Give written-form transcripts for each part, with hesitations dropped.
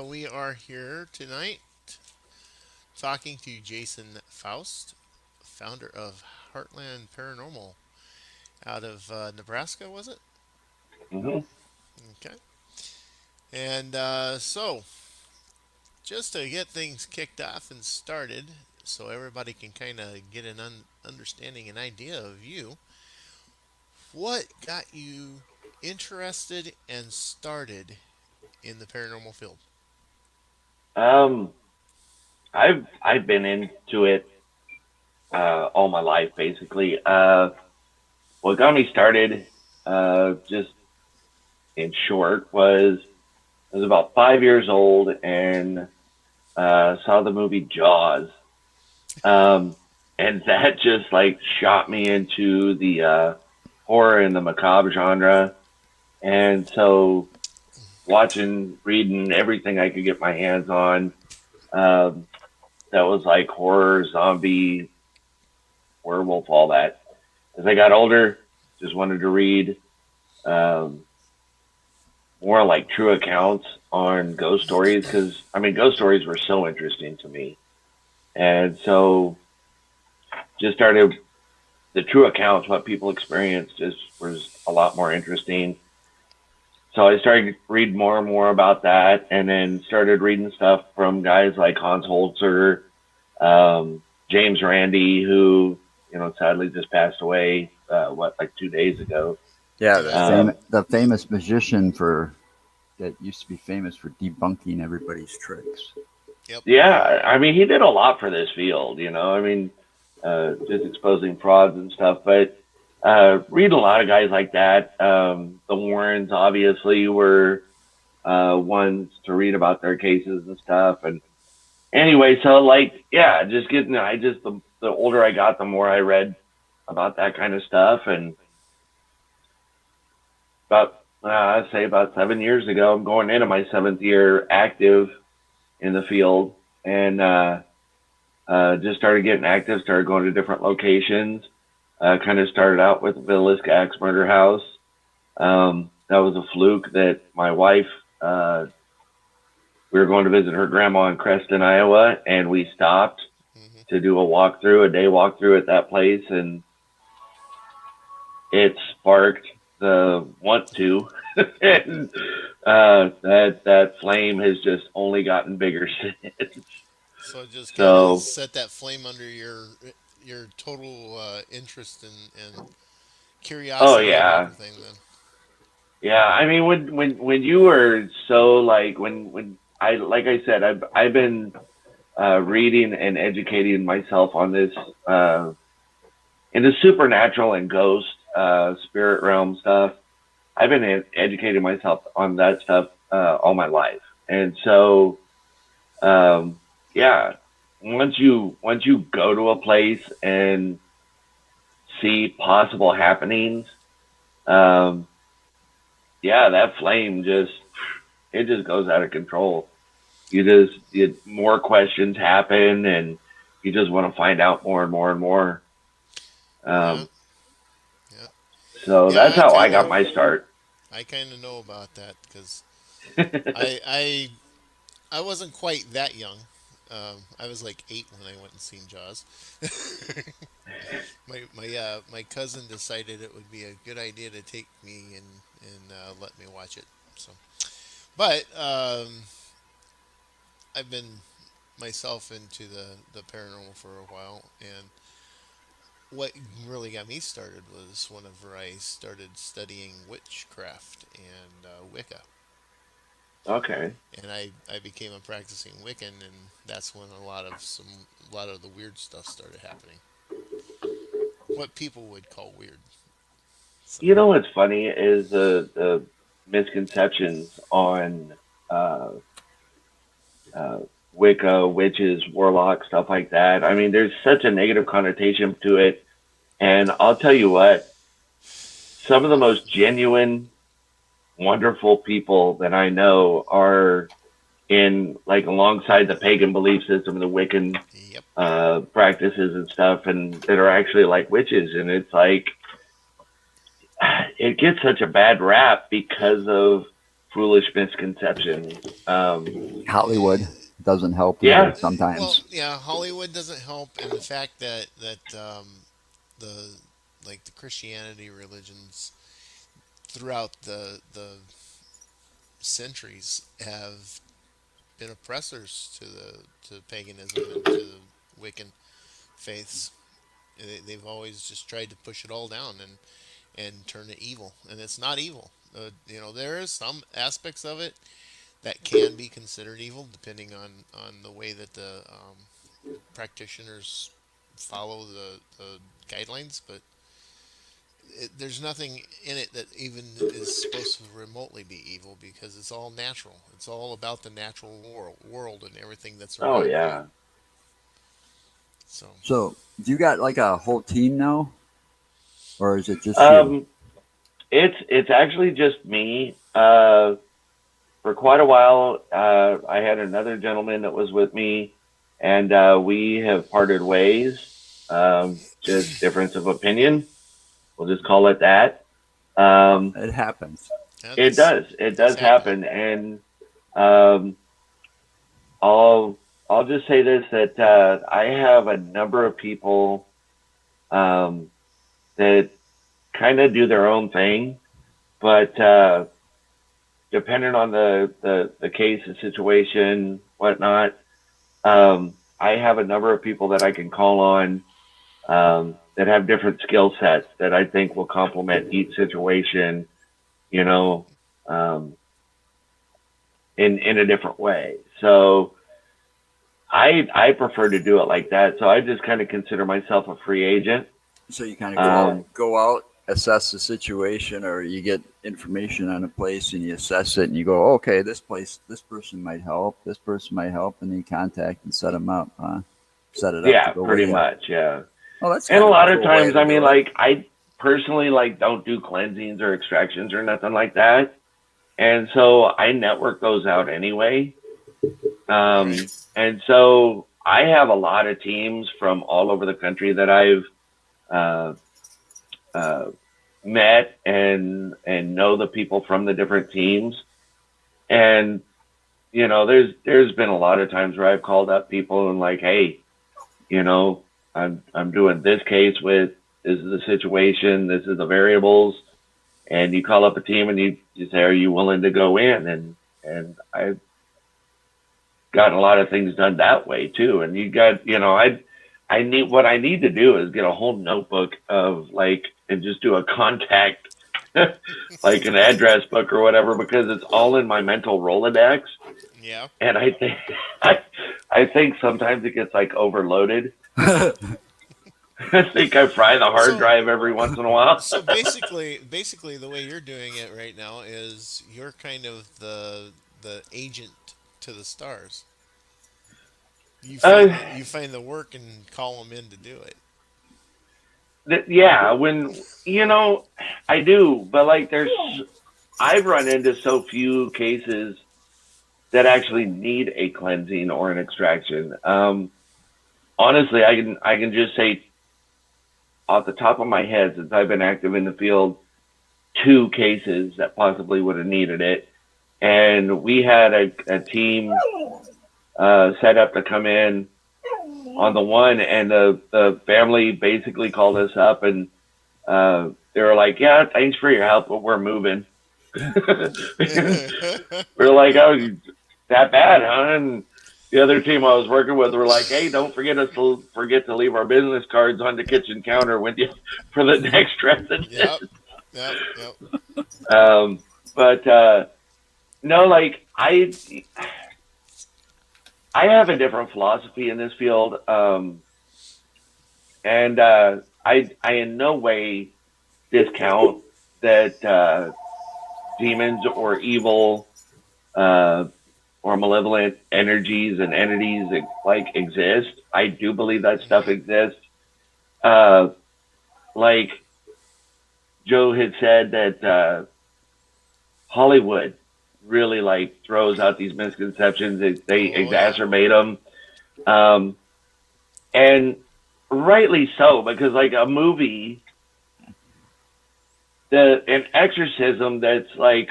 we are here tonight talking to Jason Faust, founder of Heartland Paranormal out of Nebraska, was it? Hmm. Okay. And just to get things kicked off and started, so everybody can kind of get an understanding and idea of you, what got you interested and started in the paranormal field? Um, I've been into it all my life, basically. What got me started, just in short, was I was about 5 years old and saw the movie Jaws, um, and that just like shot me into the horror and the macabre genre. And so, watching, reading everything I could get my hands on, um, that was like horror, zombie, werewolf, all that. As I got older, just wanted to read um, more like true accounts on ghost stories because I mean, ghost stories were so interesting to me, and so just started the true accounts, what people experienced, just was a lot more interesting. So I started to read more and more about that, and then started reading stuff from guys like Hans Holzer, James Randi, who sadly just passed away. Like 2 days ago. Yeah, Yeah. the famous magician for that used to be famous for debunking everybody's tricks. Yep. Yeah, I mean, he did a lot for this field. I mean, just exposing frauds and stuff. But reading a lot of guys like that. The Warrens obviously were ones to read about their cases and stuff. And anyway, so like, yeah, just getting, I just, the older I got, the more I read about that kind of stuff. And about, I'd say about 7 years ago, I'm going into my seventh year active in the field. And, just started getting active, started going to different locations. Kind of started out with the Villisca Axe Murder House. That was a fluke that my wife, we were going to visit her grandma in Creston, Iowa, and we stopped Hmm. to do a day walkthrough at that place, and it sparked the want to. And that flame has just only gotten bigger since. So it just kind of So, set that flame under your total interest and oh curiosity of yeah, everything. Then. yeah. I mean, when you were so like when I like I said, I've been reading and educating myself on this into supernatural and ghost spirit realm stuff. I've been educating myself on that stuff all my life, and so um, yeah. Once you go to a place and see possible happenings, um, yeah, that flame just it just goes out of control. More questions happen, and you just want to find out more and more and more. Yeah, Um, yeah, so yeah. that's how I got my start. I kind of know about that because I I wasn't quite that young. I was like 8 when I went and seen Jaws. My cousin decided it would be a good idea to take me and let me watch it. So, but I've been myself into the paranormal for a while, and what really got me started was whenever I started studying witchcraft and Wicca, Okay. and I became a practicing Wiccan, and that's when a lot of the weird stuff started happening. What people would call weird. So You know what's funny is the misconceptions on uh, uh, Wicca, witches, warlocks, stuff like that. I mean, there's such a negative connotation to it, and I'll tell you what, some of the most genuine, wonderful people that I know are in like alongside the pagan belief system, the Wiccan yep, practices and stuff, and that are actually like witches. And it's like it gets such a bad rap because of foolish misconceptions. Hollywood doesn't help either Yeah, Well, sometimes. yeah, Hollywood doesn't help, and the fact that the like the Christianity religions throughout the centuries have been oppressors to paganism and to the Wiccan faiths. They've always just tried to push it all down and turn it evil, and it's not evil. There is some aspects of it that can be considered evil, depending on the way that the practitioners follow the guidelines. But there's nothing in it that even is supposed to remotely be evil because it's all natural. It's all about the natural world and everything that's oh around you. yeah. So, So, do you got like a whole team now, or is it just you? Um, it's actually just me. For quite a while, I had another gentleman that was with me, and we have parted ways. Just difference of opinion. We'll just call it that. Well, Um, it happens. yeah, it that's does. It does does happen. happen, and um, I'll I'll just say this that I have a number of people um, that kind of do their own thing, but depending on the case, the situation, whatnot, I have a number of people that I can call on that have different skill sets that I think will complement each situation, you know, um, in a different way. So I prefer to do it like that. So I just kind of consider myself a free agent. So you kind of Um, go out, assess the situation, or you get information on a place and you assess it, and you go, okay, this place, this person might help, this person might help, and then you contact and set them up, set it up to yeah, go with pretty you. much, yeah. Oh, that's And a kind of a lot of cool way times, to I mean, do it. like I personally like don't do cleansings or extractions or nothing like that, and so I network those out anyway. Right. And so I have a lot of teams from all over the country that I've uh, uh, met and know the people from the different teams. And there's been a lot of times where I've called up people and like, hey, you know, I'm doing this case with this is the situation, this is the variables, and you call up a team and you say, are you willing to go in? And I've gotten a lot of things done that way too. And you got, I need what I need to do is get a whole notebook of like and just do a contact like an address book or whatever because it's all in my mental Rolodex. Yeah. And I think I, I think sometimes it gets like overloaded. I think I fry the hard So drive every once in a while. so basically the way you're doing it right now is you're kind of the agent to the stars. uh, You find the work and call them in to do it. yeah, when I do, but like I've run into so few cases that actually need a cleansing or an extraction. Honestly, I can just say off the top of my head, since I've been active in the field, two cases that possibly would have needed it, and we had a team set up to come in on the one, and the family basically called us up and they were like, "Yeah, thanks for your help, but we're moving." We're like, "Oh, that bad, huh?" And the other team I was working with were like, "Hey, don't forget to leave our business cards on the kitchen counter with you for the next resident." Yep. Yep. Yep. But no, like I have a different philosophy in this field, and I in no way discount that demons or evil uh, or malevolent energies and entities like exist. I do believe that stuff Hmm. exists. Uh, like Joe had said that Hollywood really like throws out these misconceptions. They Oh yeah. exacerbate them, um, and rightly so because like a movie, an exorcism that's like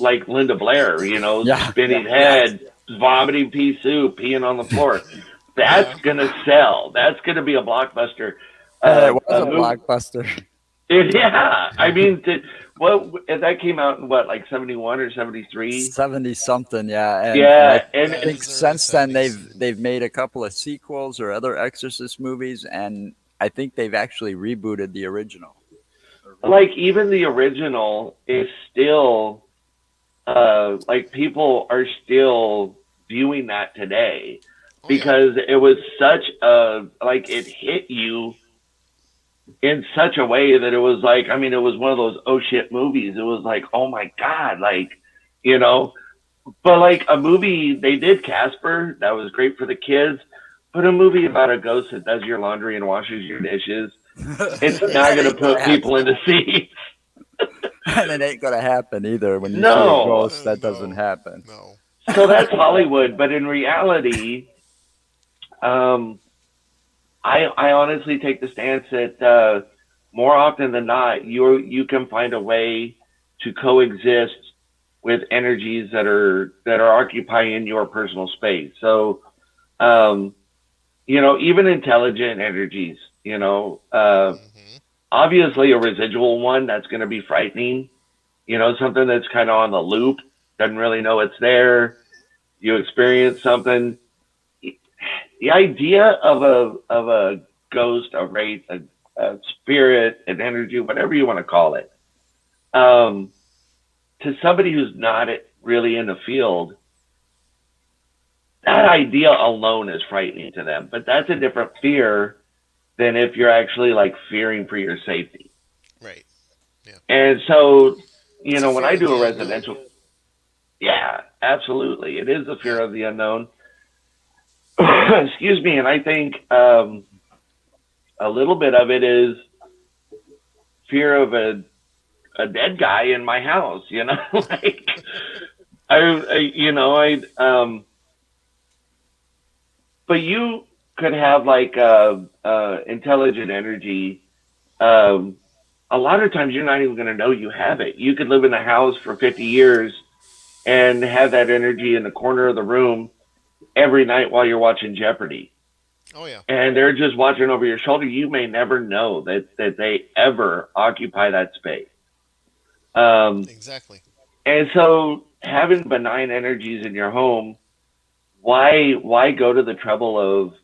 like Linda Blair, Yeah. spinning Yes. head, vomiting pea soup, peeing on the floor. That's Yeah. gonna sell. That's gonna be a blockbuster. It was A a movie. blockbuster. Yeah, I mean, that came out in what, like 71 or 73? 70 something, yeah. And Yeah, I and Yeah, it think was early since then 70s. they've made a couple of sequels or other Exorcist movies, and I think they've actually rebooted the original. Or like even the original is still like people are still viewing that today Oh yeah. because it was such a like it hit you in such a way that it was like, I mean, it was one of those oh shit movies. It was like, oh my god, like, you know, but like a movie, they did Casper, that was great for the kids, but a movie about a ghost that does your laundry and washes your dishes, it's not that going to ain't gonna put people happen. into seats. And it ain't gonna happen either. When you see a No. ghost, that doesn't No. happen. No. So that's Hollywood, but in reality, um, I honestly take the stance that more often than not, you can find a way to coexist with energies that are occupying your personal space. So, um, even intelligent energies, Hmm. obviously a residual one that's going to be frightening. Something that's kind of on the loop, doesn't really know it's there. You experience something. The idea of a ghost, a wraith, a spirit, an energy, whatever you want to call it, um, to somebody who's not really in the field, that idea alone is frightening to them. But that's a different fear than if you're actually like fearing for your safety. Right. Yeah. And so, It's a when fear I of do the a unknown. residential, yeah, absolutely, it is the Yeah. fear of the unknown. Excuse me, and I think a little bit of it is fear of a dead guy in my house. Like I but you could have like intelligent energy. Um, a lot of times you're not even going to know you have it. You could live in a house for 50 years and have that energy in the corner of the room every night while you're watching Jeopardy. Oh yeah. And they're just watching over your shoulder. You may never know that they ever occupy that space. Um, Exactly. and so having benign energies in your home, why go to the trouble of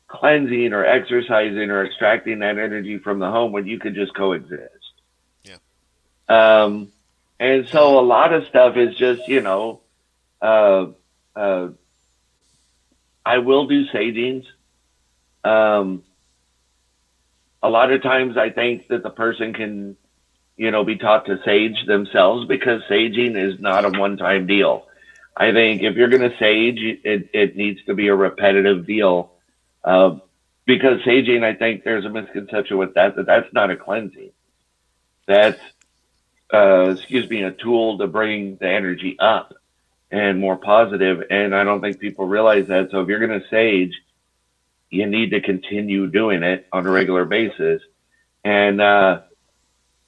cleansing or exercising or extracting that energy from the home when you could just coexist? Yeah. Um, and Yeah. so a lot of stuff is just, uh, uh, I will do sagings. Um, a lot of times I think that the person can, be taught to sage themselves because saging is not a Yeah. one time deal. I think if you're going to sage, it needs to be a repetitive deal. Uh, because saging, I think there's a misconception with that that's not a cleansing. That's, excuse me, a tool to bring the energy up and more positive. And I don't think people realize that. So if you're going to sage, you need to continue doing it on a Yeah. regular basis. And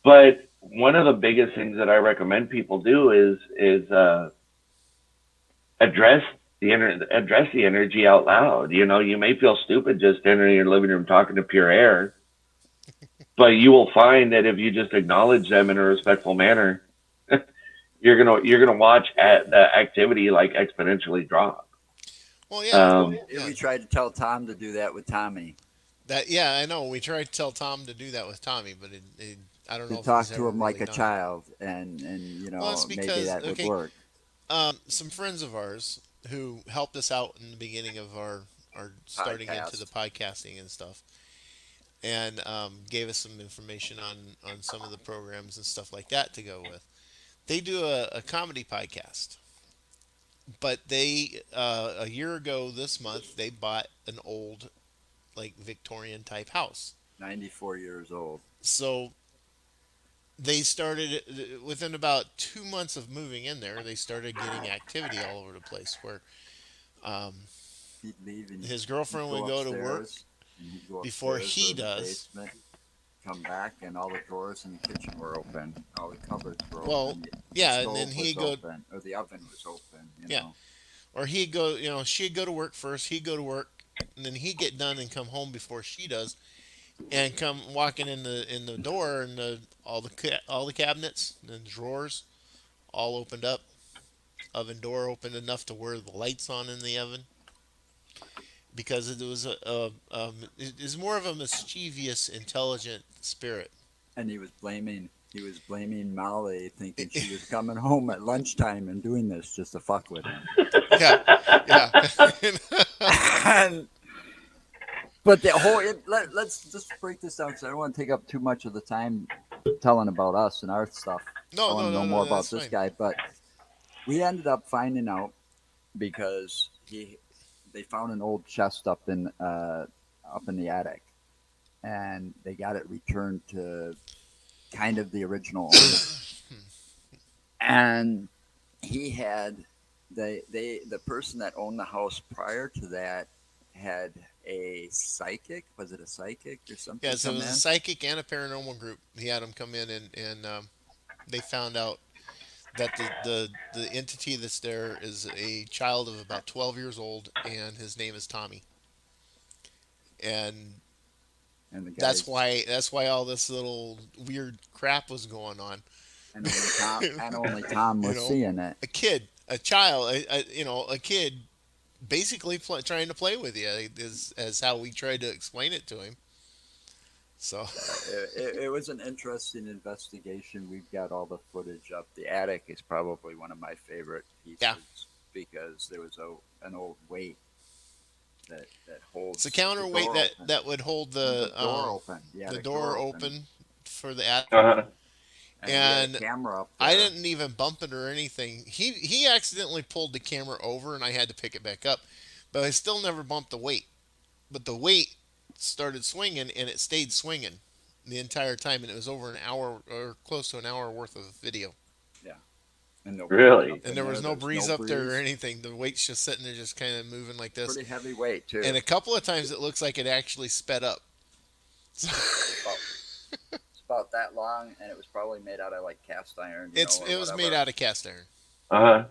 but one of the biggest things that I recommend people do is address address the energy out loud. You may feel stupid just standing in your living room talking to pure air, but you will find that if you just acknowledge them in a respectful manner, you're gonna watch the activity like exponentially drop. Well, yeah. Um, Yeah, Yeah. we tried to tell Tom to do that with Tommy. That. Yeah. I know. We tried to tell Tom to do that with Tommy, but I don't To know if he's talk to ever him like really a done it. child, and Well, it's maybe because that would okay, work. some friends of ours who helped us out in the beginning of our starting into the Podcast. podcasting and stuff, and gave us some information on some of the programs and stuff like that to go with. They do a comedy podcast, but they a year ago this month they bought an old like Victorian type house. 94 years old. So they started within about 2 months of moving in there. They started getting activity all over the place where um, He'd leave and his he'd girlfriend would go go to work upstairs, and he'd go before upstairs, go he to the does. basement. come back, and all the drawers in the kitchen were open, all the cupboards were Well, open, the yeah, and then stove was he'd go, open, or the oven was open. yeah, or he'd go, she'd go to work first, he'd go to work, and then he'd get done and come home before she does, and come walking in the door, and all the cabinets and drawers all opened up, oven door opened enough to where the lights on in the oven, because it was it is more of a mischievous, intelligent spirit. And he was blaming Molly, thinking she was coming home at lunchtime and doing this just to fuck with him. Yeah, yeah. And, but the whole let's just break this down because I don't want to take up too much of the time telling about us and our stuff. I No, want no, to know no, more no. about That's this fine. guy, but we ended up finding out because they found an old chest up in the attic, and they got it returned to kind of the original owner. And he had the person that owned the house prior to that had a psychic. Was it a psychic or something Yeah, so it come was a in? psychic and a paranormal group. He had them come in, and they found out that the entity that's there is a child of about 12 years old, and his name is Tommy. And And the that's guys why that's why all this little weird crap was going on. and only Tom You was know, seeing it. a kid, a child, a kid basically trying to play with you is as how we tried to explain it to him. So It was an interesting investigation. We've got all the footage up. The attic is probably one of my favorite yeah, pieces because there was an old weight that it's a holds the counterweight door open. that would hold And the door open, the the attic door door open. open for the attic. Uh-huh. And we had a And camera up I there. didn't even bump it or anything. He accidentally pulled the camera over, and I had to pick it back up, but I still never bumped the weight. But the weight started swinging, and it stayed swinging the entire time, and it was over an hour or close to an hour worth of video. Yeah, and no breeze Really? up And in there there. was no There's no breeze up there or breeze. anything. The weight's just sitting there, just kind of moving like this. Pretty heavy weight too. And a couple of times, it looks like it actually sped up. About, it's about that long, and it was probably made out of like cast iron, or It was made whatever. out of cast iron. Uh-huh.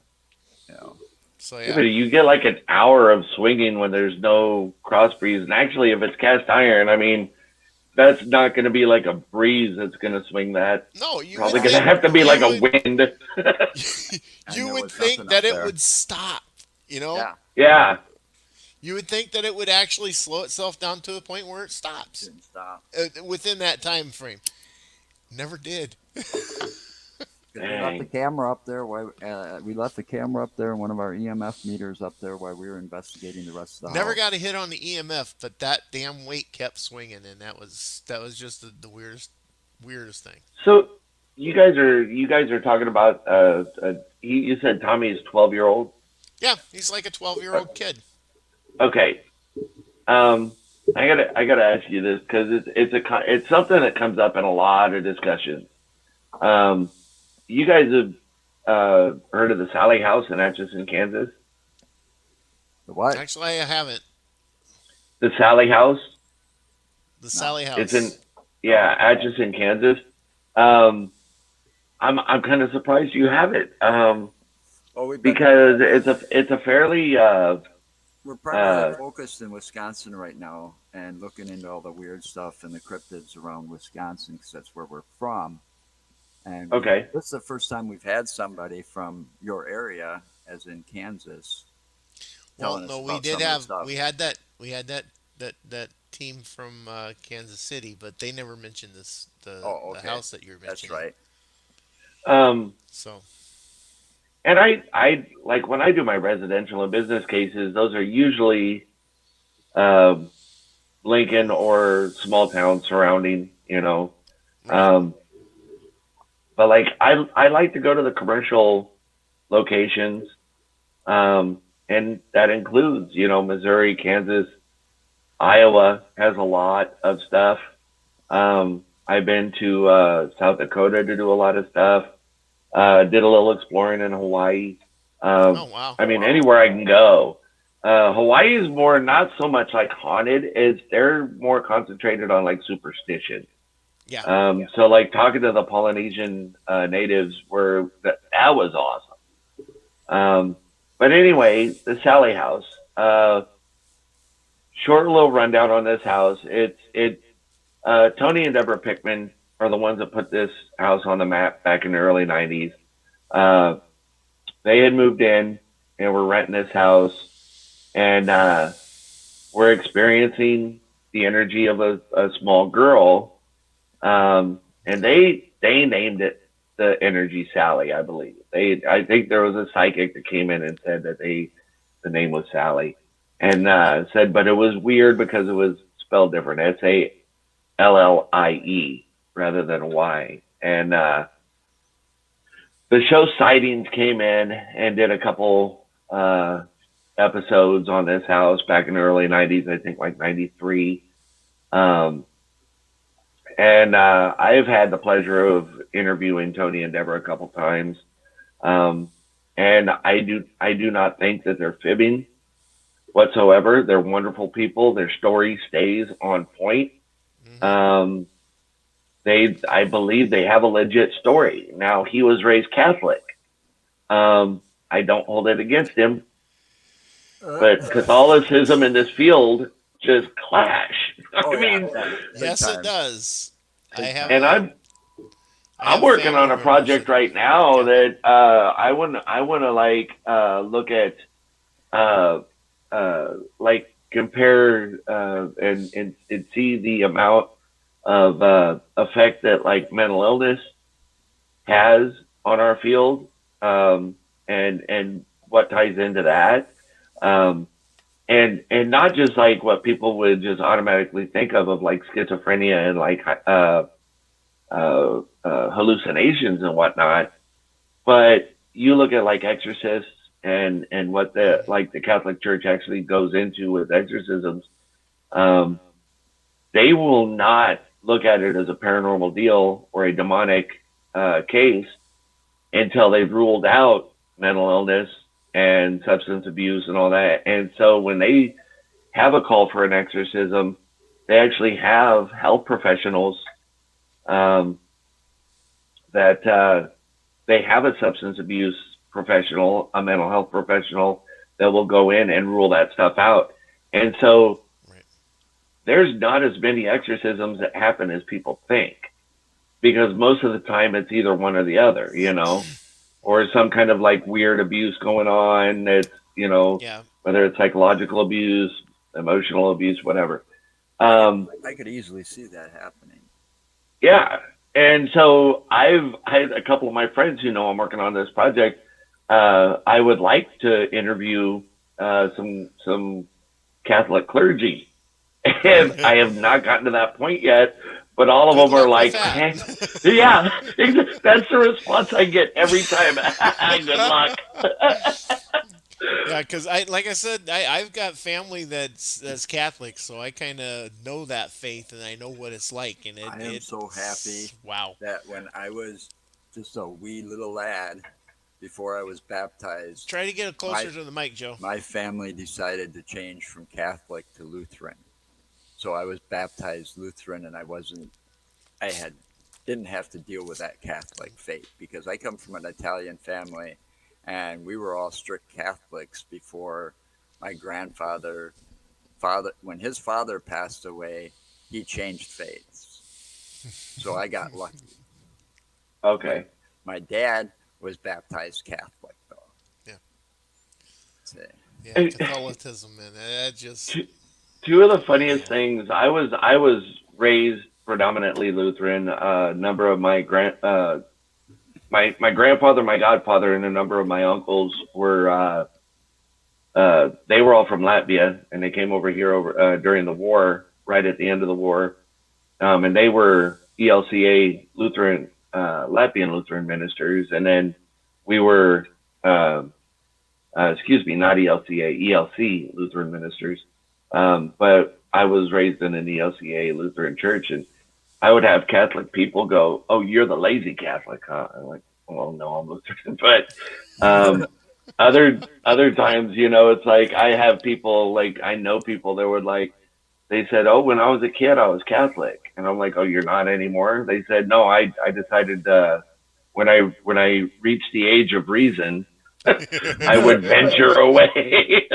You know, So Yeah, yeah, but you get like an hour of swinging when there's no cross breeze. And actually, if it's cast iron, I mean, that's not going to be like a breeze that's going to swing that. no, you would Probably going to think have to be you like a would wind. and you there would was think nothing that up it there. would stop. You know, Yeah, Yeah. you would think that it would actually slow itself down to a point where it stops didn't stop. within that time frame. Never did. Because we left the Dang. camera up there. We left the camera up there and one of our EMF meters up there while we were investigating the rest of the Never got house. a hit on the EMF, but that damn weight kept swinging, and that was just the weirdest thing. So you guys are talking about you said Tommy is 12-year-old. Yeah, he's like a 12-year-old kid. Okay. Um, I gotta ask you this because it's something that comes up in a lot of discussions. Um, you guys have heard of the Sally House in Atchison, Kansas? The what? Actually, I haven't. The Sally House. The No. Sally It's in House. Atchison, Kansas. Um, I'm kind of surprised you have it Oh, we've been. because it's a fairly We're primarily uh, focused in Wisconsin right now and looking into all the weird stuff and the cryptids around Wisconsin because that's where we're from. And okay. this is the first time we've had somebody from your area, as in Kansas, Well, telling us no, about some of the stuff. we had that team from Kansas City, but they never mentioned Oh, the okay. house that you're That's mentioning. right. Um, So and I like when I do my residential and business cases, those are usually um, Lincoln or small town surrounding, you know. right. Um, but like I like to go to the commercial locations, and that includes, you know, Missouri, Kansas, Iowa has a lot of stuff. I've been to South Dakota to do a lot of stuff. Did a little exploring in Hawaii. Oh wow. I Oh mean, wow. anywhere I can go. Hawaii is more not so much like haunted; as they're more concentrated on like superstition. Yeah. So like talking to the Polynesian natives that was awesome. But anyway, the Sally House. Uh, Short little rundown on this house. Tony and Deborah Pickman are the ones that put this house on the map back in the early '90s. Uh, they had moved in and were renting this house, and were experiencing the energy of a small girl. And they named it the Energy Sally, I believe. I think there was a psychic that came in and said that the name was Sally, and said, but it was weird because it was spelled different. SALLIE rather than a Y. And the show Sightings came in and did a couple episodes on this house back in the early '90s. I think like '93. Um, and I've had the pleasure of interviewing Tony and Deborah a couple times. Um, and I do not think that they're fibbing whatsoever. They're wonderful people. Their story stays on point. Hmm. Um, I believe they have a legit story. Now he was raised Catholic. I don't hold it against him, but Catholicism in this field just clash. Oh I yeah, mean, yeah, big Yes, it time, does. I big have time. and I I'm have working family on a members project that are right now Catholic. that I want to like look at uh, like compare and see the amount of effect that like mental illness has on our field, and what ties into that, um, and not just like what people would just automatically think of like schizophrenia and like hallucinations and whatnot, but you look at like exorcists and what the Catholic Church actually goes into with exorcisms. Um, they will not look at it as a paranormal deal or a demonic case until they've ruled out mental illness and substance abuse and all that. And so when they have a call for an exorcism, they actually have health professionals um, that they have a substance abuse professional, a mental health professional that will go in and rule that stuff out. And so Right. there's not as many exorcisms that happen as people think, because most of the time it's either one or the other, or some kind of like weird abuse going on. It's, Yeah. whether it's psychological abuse, emotional abuse, whatever. I could Um, I could easily see that happening. yeah. And so I've had a couple of my friends who know I'm working on this project. I would like to interview some Catholic clergy, and I have not gotten to that point yet. But all of Good them are luck with like, that. yeah, that's the response I get every time. Good luck. Yeah, because like I said, I've got family that's Catholic, so I kind of know that faith and I know what it's like, and I am so happy it's wow. that when I was just a wee little lad, before I was baptized, Try to get it my closer to the mic, Joe. my family decided to change from Catholic to Lutheran. So I was baptized Lutheran, and I had didn't have to deal with that Catholic faith because I come from an Italian family, and we were all strict Catholics before my grandfather father when his father passed away. He changed faiths, so I got lucky. My Okay. my dad was baptized Catholic though. Yeah, So, yeah, Catholicism, and that just Two of the funniest man. things. I was raised predominantly Lutheran. A number of my grandfather, my godfather, and a number of my uncles were they were all from Latvia, and they came over here over during the war, right at the end of the war, and they were ELCA Lutheran, Latvian Lutheran ministers, and then we were, excuse me, not ELCA, ELC Lutheran ministers. But I was raised in an ELCA Lutheran church, and I would have Catholic people go, "Oh, you're the lazy Catholic, huh?" I'm like, "Well, no, I'm Lutheran." But other times, it's like I have people like I know people that would like, They said, "Oh, when I was a kid, I was Catholic," and I'm like, "Oh, you're not anymore?" They said, "No, I decided when I reached the age of reason, I would venture away."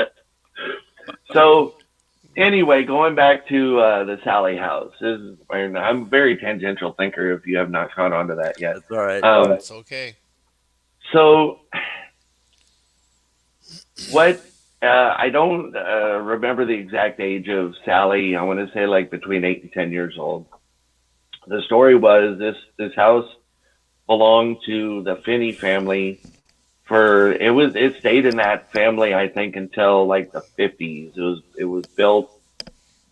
So anyway, going back to the Sally House, and I'm a very tangential thinker. If you have not caught on to that yet, That's all right. It's okay. so what? I don't remember the exact age of Sally. I want to say like between 8 and 10 years old. The story was this house belonged to the Finney family for it stayed in that family I think until like the 50s. It was built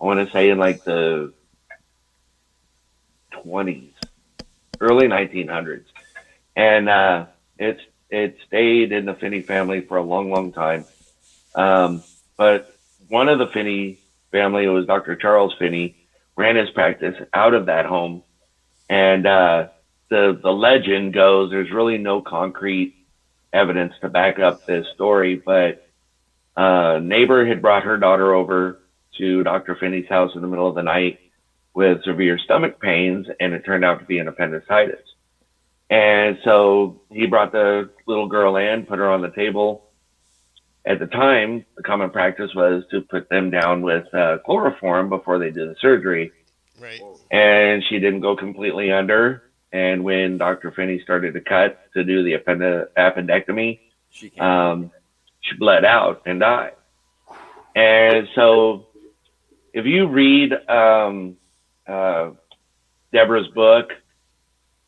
I want to say in like the 20s, early 1900s, and it stayed in the Finney family for a long time. Um, but one of the Finney family, it was Dr. Charles Finney, ran his practice out of that home, and the legend goes there's really no concrete evidence to back up this story, but a neighbor had brought her daughter over to Dr. Finney's house in the middle of the night with severe stomach pains, and it turned out to be an appendicitis. And so he brought the little girl in, put her on the table. At the time, the common practice was to put them down with chloroform before they did the surgery. Right. And she didn't go completely under. And when Dr. Finney started to cut to do the appendectomy, She came. she bled out and died. And so if you read uh, Deborah's book,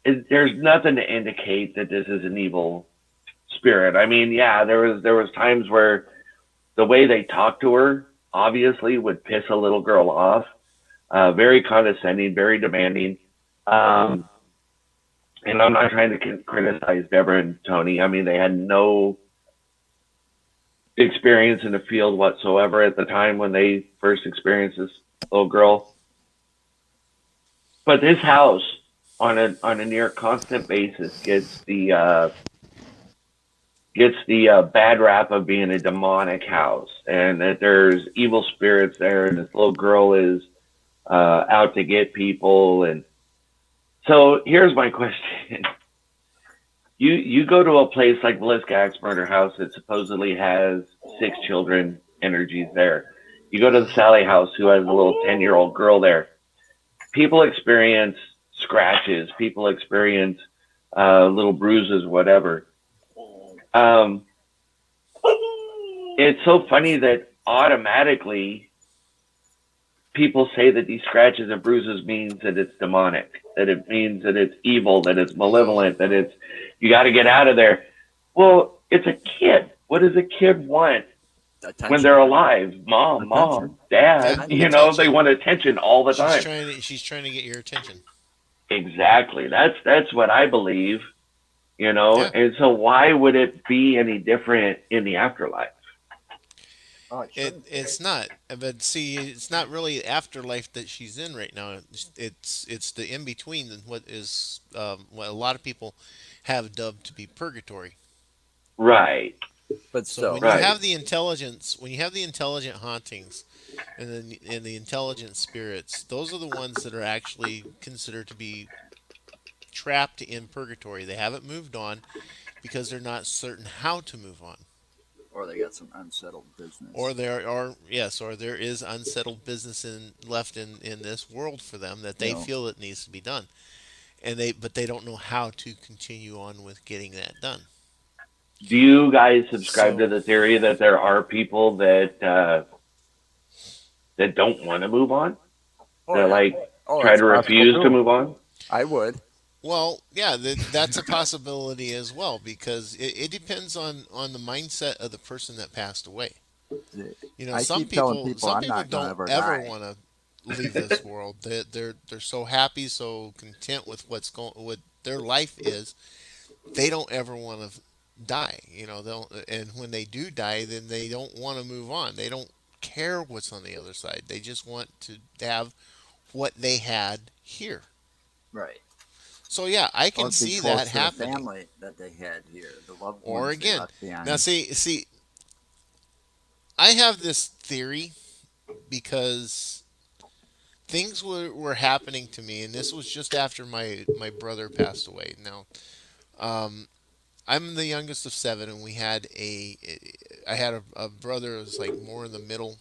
there's nothing to indicate that this is an evil spirit. I mean, yeah, there was times where the way they talked to her obviously would piss a little girl off. Very condescending, very demanding. Um, and I'm not trying to criticize Deborah and Tony. I mean, they had no experience in the field whatsoever at the time when they first experienced this little girl. But this house, on a near constant basis, gets the bad rap of being a demonic house, and that there's evil spirits there, and this little girl is out to get people. And so here's my question: you go to a place like Blitzgack's murder house that supposedly has 6 children energies there. You go to the Sally house who has a little 10-year-old girl there. People experience scratches. People experience little bruises, whatever. Um, it's so funny that automatically people say that these scratches and bruises means that it's demonic, that it means that it's evil, that it's malevolent, that it's you got to get out of there. Well, it's a kid. What does a kid want when Attention. they're alive? Mom, Attention. dad, Yeah. they Attention. want attention all the time. She's trying to get your attention. Exactly. That's what I believe, Yeah. And so why would it be any different in the afterlife? Oh, it shouldn't be. It's not. But see, it's not really afterlife that she's in right now. It's the in between than what is what a lot of people have dubbed to be purgatory. Right. But So still, Right. when you have the intelligent hauntings, and the intelligent spirits, those are the ones that are actually considered to be trapped in purgatory. They haven't moved on because they're not certain how to move on. or they got some unsettled Or business. there are yes, or there is unsettled business left in this world for them that You they know, feel it needs to be done, and they don't know how to continue on with getting that done. Do you guys subscribe to So the theory that there are people that don't want to move on? oh That yeah. like Oh, try that's to possible refuse to too. move on? I would. well, yeah, that's a possibility as well because it depends on the mindset of the person that passed away. You know, I keep telling people some I'm people not gonna don't ever ever die. want to leave this world. They're so happy, so content with what their life is. They don't ever want to die. You know, they'll and when they do die, then they don't want to move on. They don't care what's on the other side. They just want to have what they had here. Right. So yeah, I Or can be see that close to the happening. family that they had here, the loved Or ones they again, left now behind. see, I have this theory because Things were happening to me, and this was just after my brother passed away. Now, um, I'm the youngest of seven, and I had a brother who was like more in the middle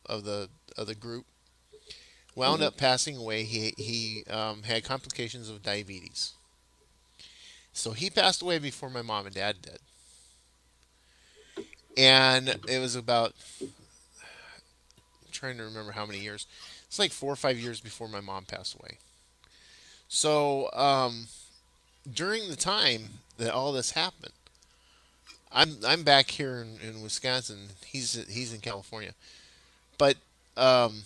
of the group. Wound Hmm. up passing away. He had complications of diabetes, so he passed away before my mom and dad did. And it was about, I'm trying to remember how many years. It's like 4 or 5 years before my mom passed away. So during the time that all this happened, I'm back here in Wisconsin. He's in California, but um,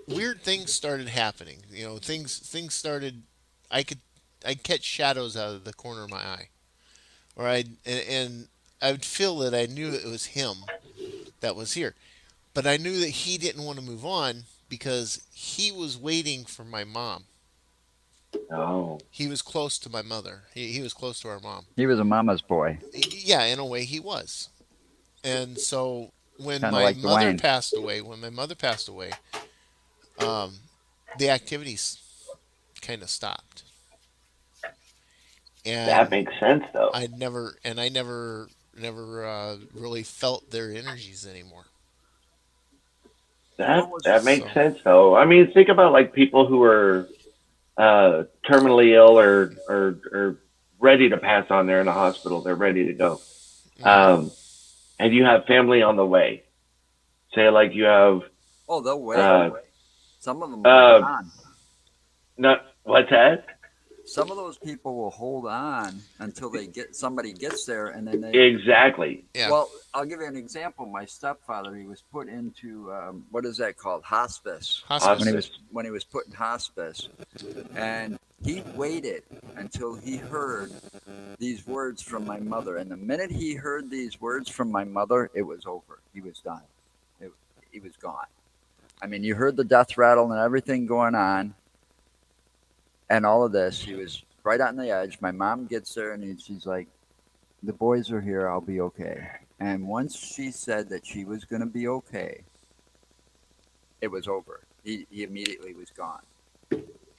weird things started happening. Things started. I could I'd catch shadows out of the corner of my eye, or and I would feel that I knew it was him that was here, but I knew that he didn't want to move on because he was waiting for my mom. Oh, He was close to my mother. He was close to our mom. He was a mama's boy, Yeah, in a way he was. And so kind of like Dwayne. when my mother passed away, um, the activities kind of stopped, that and makes sense though. I never really felt their energies anymore. What That was that makes So sense though. I mean, think about like people who are terminally ill or ready to pass on. They're in the hospital. They're ready to go. hmm Um, and you have family on the way. Say like you have Oh, they'll wait. uh, Some of them will hold uh, on. not what's that? Some of those people will hold on until they get somebody gets there, and then they. Exactly. yeah, Well, I'll give you an example. My stepfather, he was put into what is that called? Hospice. When he hospice. was Hospice. when he was put in hospice, and he waited until he heard these words from my mother. And the minute he heard these words from my mother, it was over. He was done. It, he was gone. I mean, you heard the death rattle and everything going on, and all of this. He was right on the edge. My mom gets there, and she's like, "The boys are here. I'll be okay." And once she said that she was going to be okay, it was over. He immediately was gone.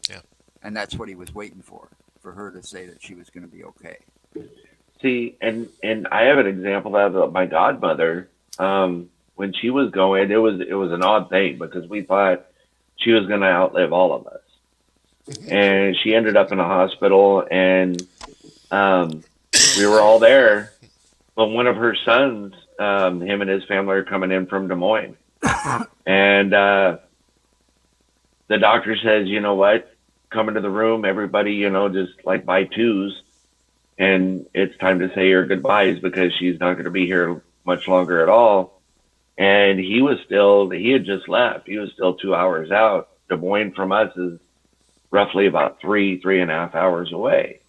Yeah. And that's what he was waiting for her to say that she was going to be okay. See, and I have an example of my godmother. When she was going, it was an odd thing because we thought she was going to outlive all of us, and she ended up in a hospital, and um, we were all there. But one of her sons, him and his family are coming in from Des Moines, and the doctor says, you know what, come into the room, everybody, just like by twos, and it's time to say her goodbyes because she's not going to be here much longer at all. And he had just left. He was still 2 hours out. Des Moines from us is roughly about three and a half hours away.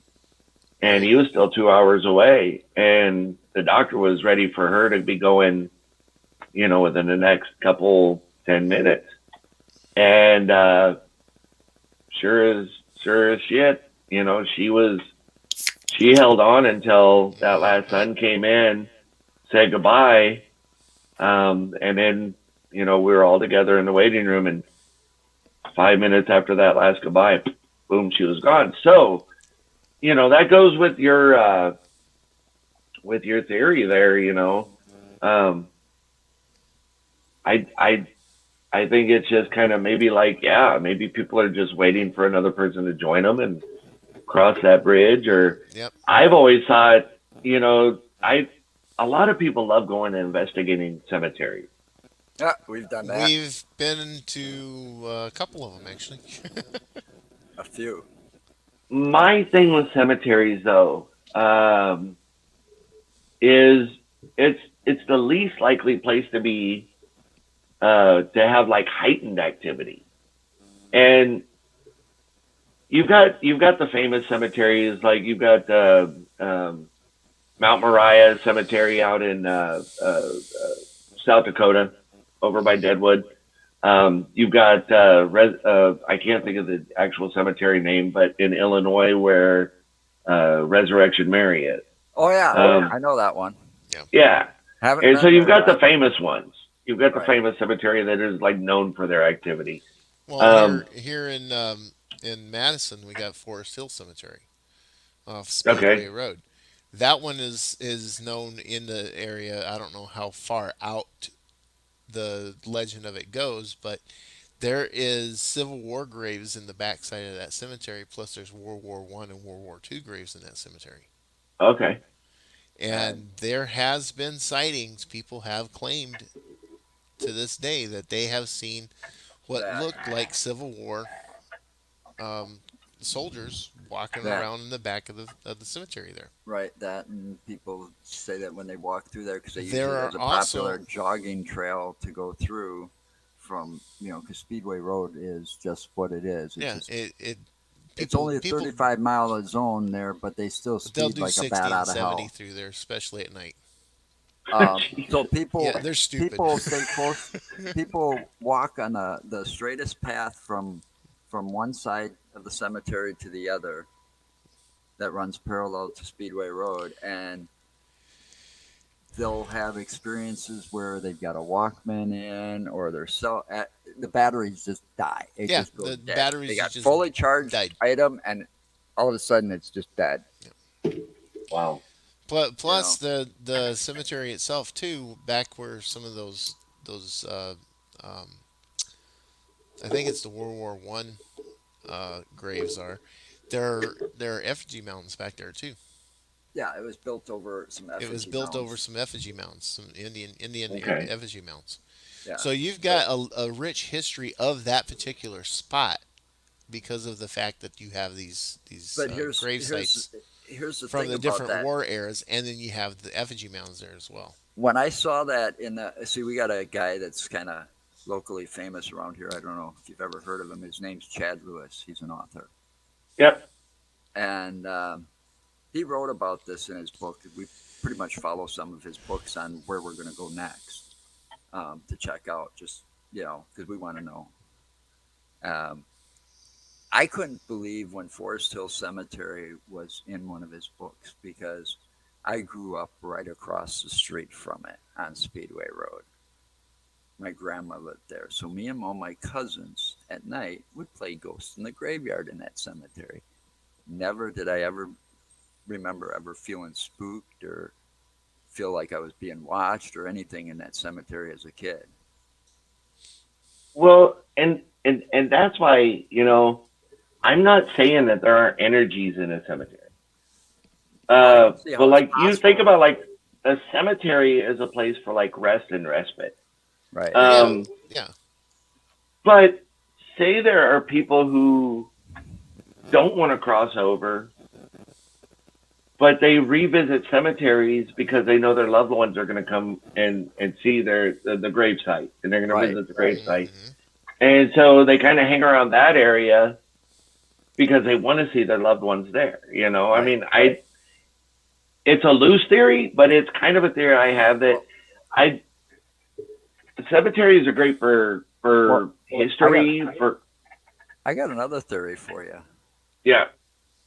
And Right. he was still 2 hours away. And the doctor was ready for her to be going, within the next couple 10 minutes. And sure as sure as shit, she held on until that last hmm son came in, said goodbye, and then we were all together in the waiting room, and 5 minutes after that last goodbye, boom, she was gone. So that goes with your theory there. Um, I I I think it's just kind of maybe like, yeah, maybe people are just waiting for another person to join them and cross that bridge. Or Yep. I've always thought, I a lot of people love going and investigating cemeteries. Yeah, we've done that. We've been to a couple of them actually. A few. My thing with cemeteries, though, is it's the least likely place to be to have like heightened activity. And you've got the famous cemeteries, like you've got Mount Moriah Cemetery out in South Dakota, over by Deadwood. You've got I can't think of the actual cemetery name, but in Illinois where Resurrection Mary is. Oh yeah, Um, I know that one. Yeah. yeah, Haven't and so been you've there got the yet. famous ones. You've got the Right. famous cemetery that is like known for their activity. Well, Um, here in Madison, we got Forest Hill Cemetery off okay, Speedway Road. That one is known in the area. I don't know how far out the legend of it goes, but there is Civil War graves in the backside of that cemetery. Plus, there's World War I and World War II graves in that cemetery. okay. Uh, And there has been sightings. People have claimed to this day that they have seen what That looked like Civil War um, soldiers walking that around in the back of the cemetery there. right. That and people say that when they walk through there because they use There it are as a popular also jogging trail to go through from because Speedway Road is just what it is. It's yeah, just it it's people only a people 35-mile zone there, but they still they'll speed do like a bat 60 and out of 70 hell. through there, especially at night. So Yeah, people they're stupid. people stay close. People walk on the straightest path from one side of the cemetery to the other that runs parallel to Speedway Road, and they'll have experiences where they've got a Walkman in, or their cell at the batteries just die. It Yeah, just goes the dead. They batteries got just fully charged died. item, and all of a sudden it's just dead. wow. You Plus know, the cemetery itself too, back where some of those um, I think it's the World War I graves are. There are effigy mountains back there too. yeah, it was built over some It was effigy built over mounds. some effigy mounds, some Indian Okay. effigy mounds. Yeah, So you've but got a rich history of that particular spot because of the fact that you have these but here's grave here's sites here's the from thing the about different that. war eras, and then you have the effigy mounds there as well. When I saw that in the see, we got a guy that's kind of locally famous around here. I don't know if you've ever heard of him. His name's Chad Lewis. He's an author, Yep. and he wrote about this in his book. We pretty much follow some of his books on where we're going to go next to check out, just because we want to know. Um, I couldn't believe when Forest Hill Cemetery was in one of his books because I grew up right across the street from it on Speedway Road. My grandma lived there, so me and all my cousins at night would play ghosts in the graveyard in that cemetery. Never did I ever remember ever feeling spooked or feel like I was being watched or anything in that cemetery as a kid. Well, and that's why I'm not saying that there aren't energies in a cemetery. Oh, I don't see But how it's like you think possible. about like a cemetery is a place for like rest and respite. Right. Well, yeah, Um, yeah, but say there are people who don't want to cross over, but they revisit cemeteries because they know their loved ones are going to come and see the grave site, and they're going to Right. visit the grave Right. site, hmm and so they kind of hang around that area because they want to see their loved ones there. I Right. mean, I it's a loose theory, but it's kind of a theory I have that Well, I cemeteries are great well, for I got history for I got another theory for you. yeah.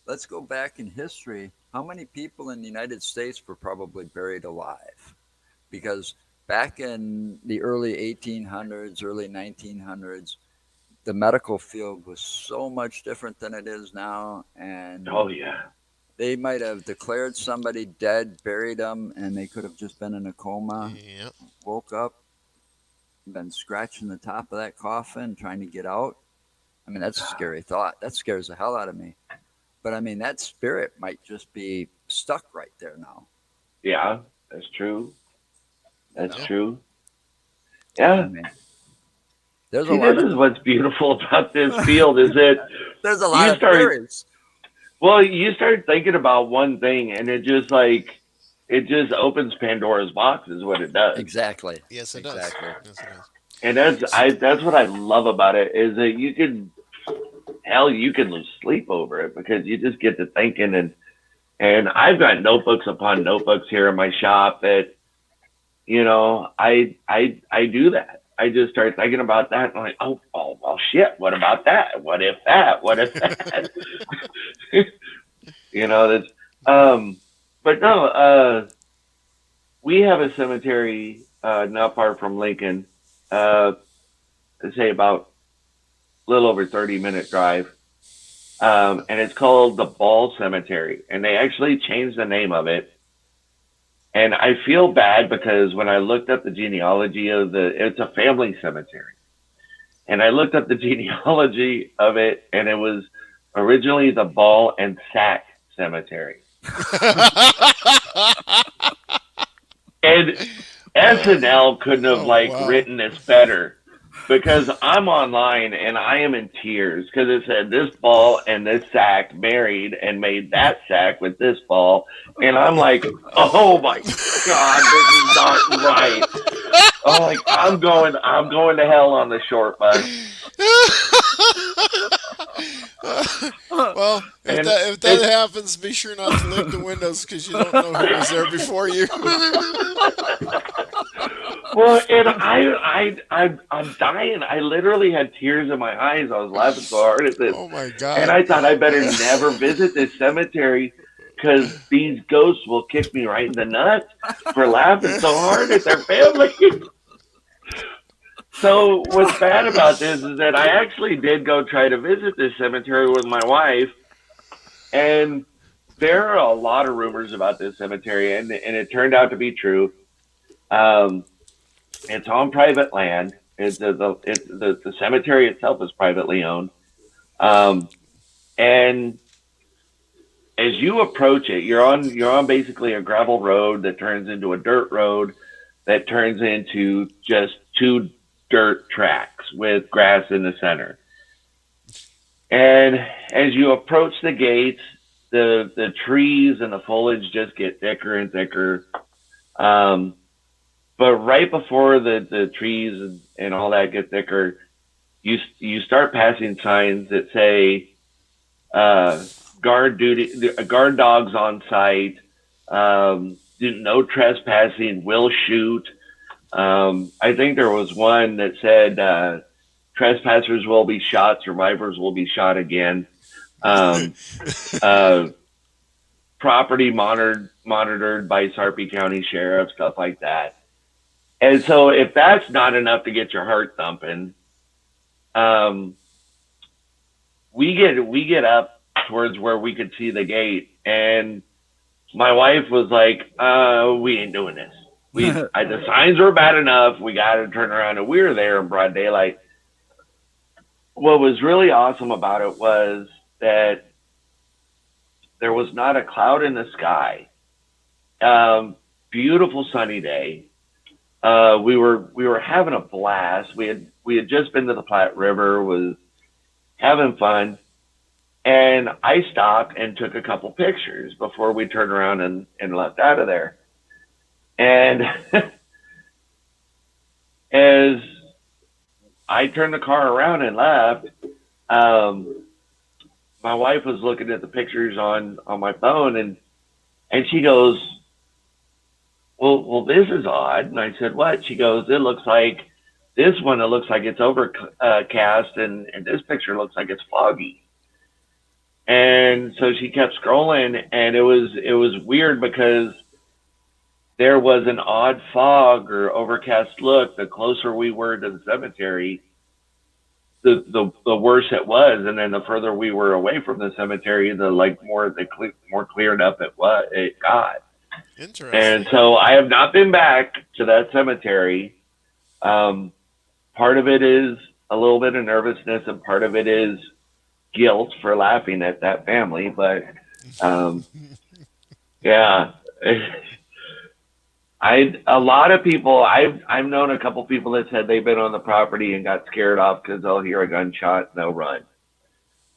Let's go back in history. How many people in the United States were probably buried alive? Because back in the early 1800s, early 1900s, the medical field was so much different than it is now, and Oh yeah. they might have declared somebody dead, buried them, and they could have just been in a coma, yeah. woke up, been scratching the top of that coffin, trying to get out. I mean, that's a scary thought. That scares the hell out of me. But I mean, that spirit might just be stuck right there now. Yeah, that's true. You That's Yeah. know, true. I Yeah. mean, there's a See, this lot of is what's beautiful about this field is that there's a lot you of start theories. you start thinking about one thing and it just opens Pandora's box is what it does. Exactly, Yes, it does. exactly. Yes, it does. And S- that's what I love about it is that you can lose sleep over it because you just get to thinking and I've got notebooks upon notebooks here in my shop that I do that. I just start thinking about that and I'm like, oh shit, what about that? What if that? What if that? That's but no, we have a cemetery not far from Lincoln, say about little over 30-minute drive. And it's called the Ball Cemetery. And they actually changed the name of it. And I feel bad because when I looked up the genealogy of it's a family cemetery. And I looked up the genealogy of it, and it was originally the Ball and Sack Cemetery. And SNL couldn't have Oh like wow. written this better because I'm online and I am in tears because it said this ball and this sack married and made that sack with this ball, and I'm like, oh my god, this is not right. Oh, like I'm going to hell on the short bus, Well, and if that it's happens, be sure not to lick the windows because you don't know who was there before you. well, and I'm dying. I literally had tears in my eyes. I was laughing so hard at this. Oh my And god. I thought I better never visit this cemetery because these ghosts will kick me right in the nuts for laughing so hard at their family. So what's bad about this is that I actually did go try to visit this cemetery with my wife, and there are a lot of rumors about this cemetery, and it turned out to be true. Um, it's on private land. The cemetery itself is privately owned, um, and as you approach it, you're on basically a gravel road that turns into a dirt road that turns into just two dirt tracks with grass in the center. And as you approach the gates, the trees and the foliage just get thicker and thicker. Um, but right before the trees and all that get thicker, you start passing signs that say uh, guard dogs on site, no trespassing, will shoot. I think there was one that said trespassers will be shot, survivors will be shot again. Um, uh, Property monitored by Sarpy County Sheriff, stuff like that. And so, if that's not enough to get your heart thumping, um, we get up towards where we could see the gate, and my wife was like, we ain't doing this. The signs were bad enough. We got to turn around, and we were there in broad daylight. What was really awesome about it was that there was not a cloud in the sky. Beautiful sunny day. We were having a blast. We had just been to the Platte River, was having fun, and I stopped and took a couple pictures before we turned around and left out of there. And as I turned the car around and left, um, my wife was looking at the pictures on my phone, and she goes, well, this is odd. And I said, what? She goes, it looks like this one. It looks like it's overcast, and this picture looks like it's foggy. And so she kept scrolling, and it was weird because there was an odd fog or overcast look. The closer we were to the cemetery, the worse it was, and then the further we were away from the cemetery, the like more cleared up it got. And Interesting. so I have not been back to that cemetery. Um, Part of it is a little bit of nervousness, and part of it is guilt for laughing at that family. But um, yeah, I a lot of people I've known a couple people that said they've been on the property and got scared off because they'll hear a gunshot and they'll run.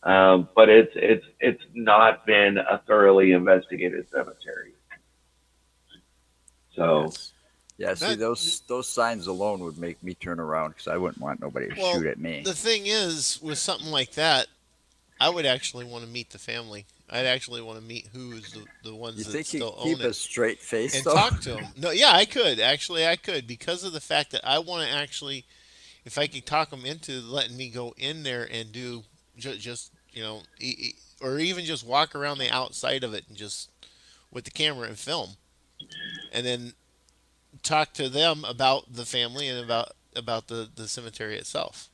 But it's not been a thoroughly investigated cemetery. So Yes. Yeah, see That those signs alone would make me turn around because I wouldn't want nobody to well, shoot at me. the thing is, with something like that, I would actually want to meet the family. I'd actually want to meet who's the ones You that think you still could own keep a it straight face and though? talk to them. No, yeah, I could actually. I could because of the fact that I want to actually, if I could talk them into letting me go in there and do just or even just walk around the outside of it and just with the camera and film, and then talk to them about the family and about the cemetery itself.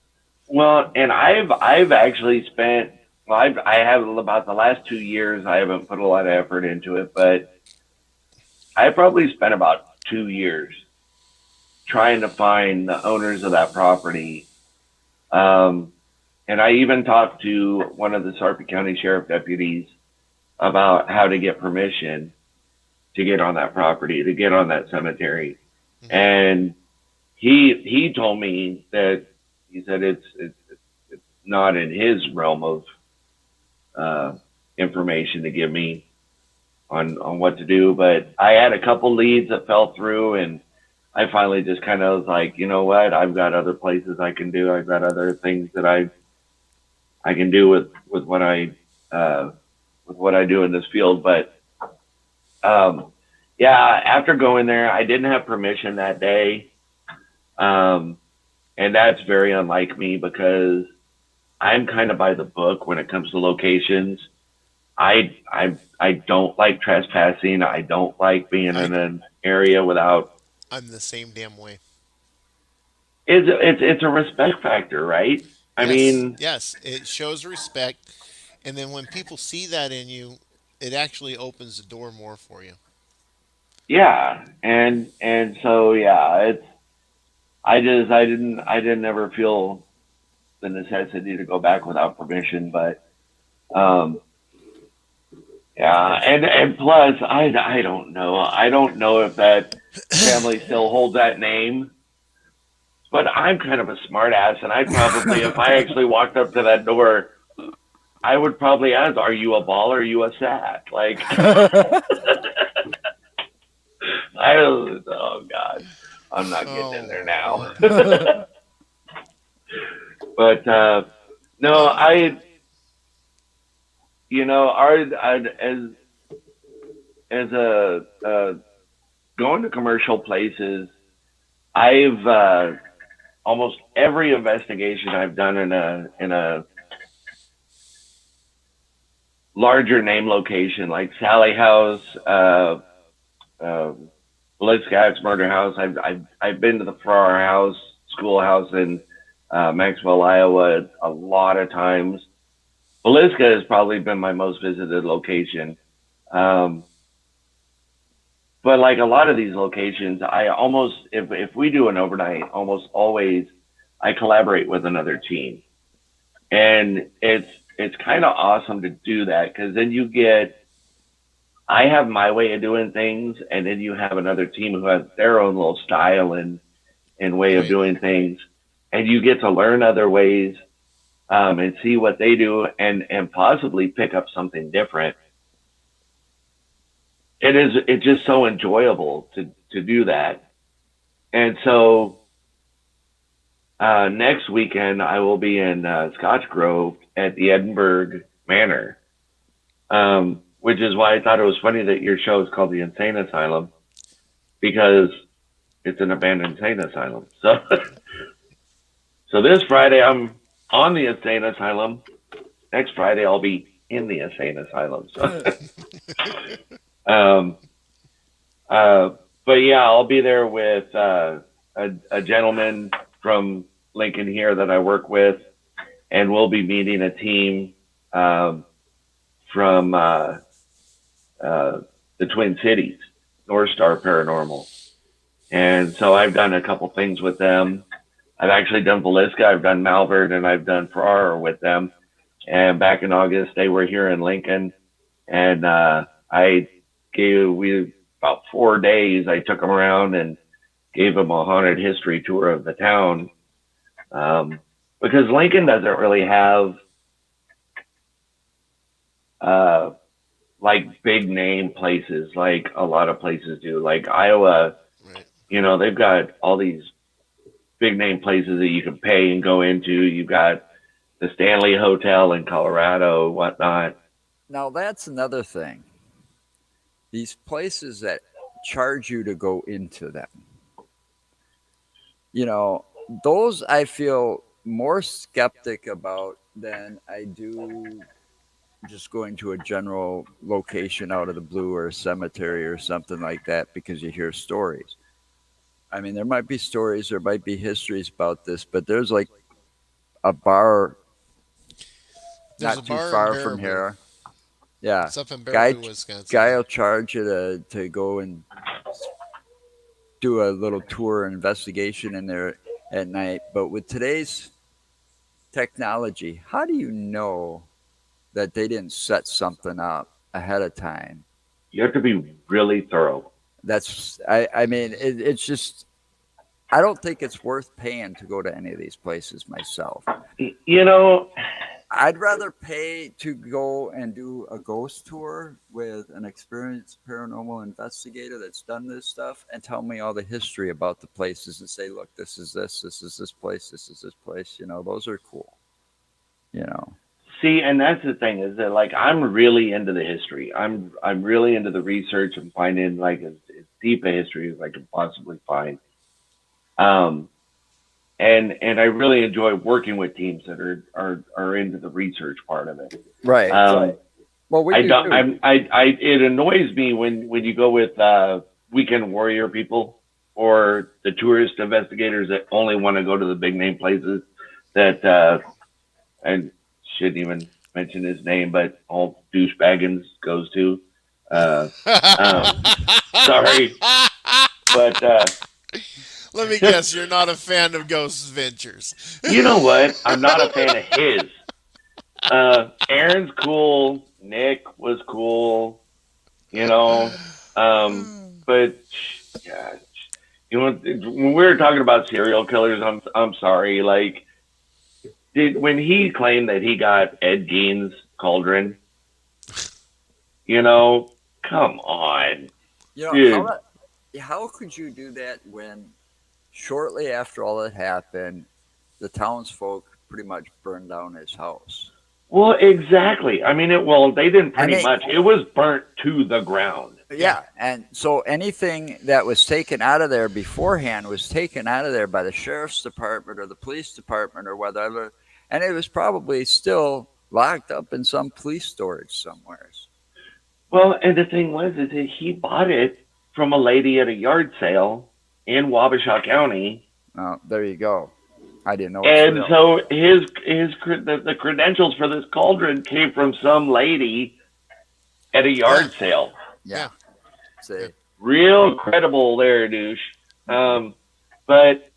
Well, and I've actually spent well, I have about the last 2 years. I haven't put a lot of effort into it, but I probably spent about 2 years trying to find the owners of that property. Um, and I even talked to one of the Sarpy County Sheriff deputies about how to get permission to get on that property, to get on that cemetery. Hmm. And he told me that he said it's not in his realm of uh, information to give me on what to do. But I had a couple leads that fell through, and I finally just kind of was like, you know what? I've got other places I can do. I've got other things that I can do with what uh, with what I do in this field. But um, yeah, after going there, I didn't have permission that day, um, and that's very unlike me because I'm kind of by the book when it comes to locations. I don't like trespassing. I don't like being I in an area without. I'm the same damn way. It's a respect factor, right? I Yes, mean, yes, it shows respect, and then when people see that in you, it actually opens the door more for you. yeah, and so yeah, it's I didn't ever feel the necessity to go back without permission, but um, yeah, and plus I don't know if that family still holds that name. But I'm kind of a smartass, and I'd probably, if I actually walked up to that door, I would probably ask, "Are you a ball or are you a sat?" Like, I don't. Oh God, I'm not getting in Oh there now. Lord. But no, Well, our as a going to commercial places, I've almost every investigation I've done in a larger name location like Sally House, uh, Blitzcat's Murder House. I've been to the Farrar House Schoolhouse in Maxwell, Iowa, a lot of times. Belisca has probably been my most visited location. Um, but like a lot of these locations, I almost if we do an overnight, almost always I collaborate with another team, and it's kind of awesome to do that because then you get I have my way of doing things, and then you have another team who has their own little style and way of right. doing things, and you get to learn other ways and see what they do, and possibly pick up something different. It's just so enjoyable to do that, and so next weekend I will be in Scotch Grove at the Edinburgh Manor, which is why I thought it was funny that your show is called the Insane Asylum because it's an abandoned insane asylum. So, so this Friday I'm on the insane asylum. Next Friday I'll be in the insane asylum. So, um, uh, but yeah, I'll be there with a gentleman from Lincoln here that I work with, and we'll be meeting a team um, from uh, the Twin Cities, North Star Paranormal. And so I've done a couple things with them. I've actually done Velisca, I've done Malvern, and I've done Farrar with them. And back in August, they were here in Lincoln, and I gave we about 4 days. I took them around and gave them a haunted history tour of the town because Lincoln doesn't really have uh, like big name places like a lot of places do. Like Iowa, Right. they've got all these big name places that you can pay and go into. You've got the Stanley Hotel in Colorado, whatnot. Now that's another thing. These places that charge you to go into them, you know, those I feel more skeptic about than I do just going to a general location out of the blue or a cemetery or something like that because you hear stories. I mean, there might be stories, there might be histories about this, but there's like a bar There's a not too bar in far from Baraboo. here. Yeah, It's up in guy Baraboo, Wisconsin. guy Yeah. will charge you to go and do a little tour investigation in there at night. But with today's technology, how do you know that they didn't set something up ahead of time? You have to be really thorough. I mean, Hmm. it's just, I don't think it's worth paying to go to any of these places myself. You know, I'd rather pay to go and do a ghost tour with an experienced paranormal investigator that's done this stuff and tell me all the history about the places and say, look, this is this place, this is this place. You know, those are cool. You know, see, and that's the thing is that like I'm really into the history. I'm really into the research and finding like as deep a history as I can possibly find. Um, and I really enjoy working with teams that are into the research part of it. right. Um, Well, we I do don't. too. It annoys me when you go with weekend warrior people or the tourist investigators that only want to go to the big name places that I shouldn't even mention his name, but all douchebaggins goes to. Uh, um, sorry, but Let me guess, you're not a fan of Ghost Ventures. you know what? I'm not a fan of his. Aaron's cool. Nick was cool. You know, but yeah, you know when we were talking about serial killers, I'm sorry. Like, did when he claimed that he got Ed Gein's cauldron, you know, come on, You know, dude. how could you do that when shortly after all that happened, the townsfolk pretty much burned down his house? Well, exactly. I mean, well, they didn't I pretty mean, much. It was burnt to the ground. Yeah. yeah, and so anything that was taken out of there beforehand was taken out of there by the sheriff's department or the police department or whatever, and it was probably still locked up in some police storage somewhere. Well, and the thing was, is that he bought it from a lady at a yard sale in Wabasha County. There you go. I didn't know it's And real. so the credentials for this cauldron came from some lady at a Yeah. yard sale. Yeah, Yeah. Yeah. see, Real credible there, douche. But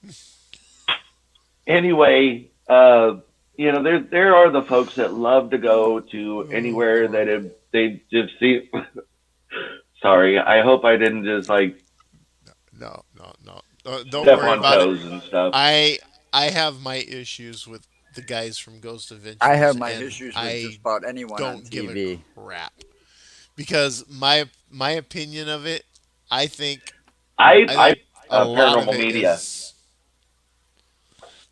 anyway, there are the folks that love to go to Oh anywhere that Lord. they just see. Sorry, I hope I didn't just like No, no, no. Don't step worry on about it. toes and stuff. I I have my issues with the guys from Ghost I have Adventures, my and issues with just I about anyone on don't give a TV. crap because my opinion of it, I think I I think a lot of paranormal it media. is.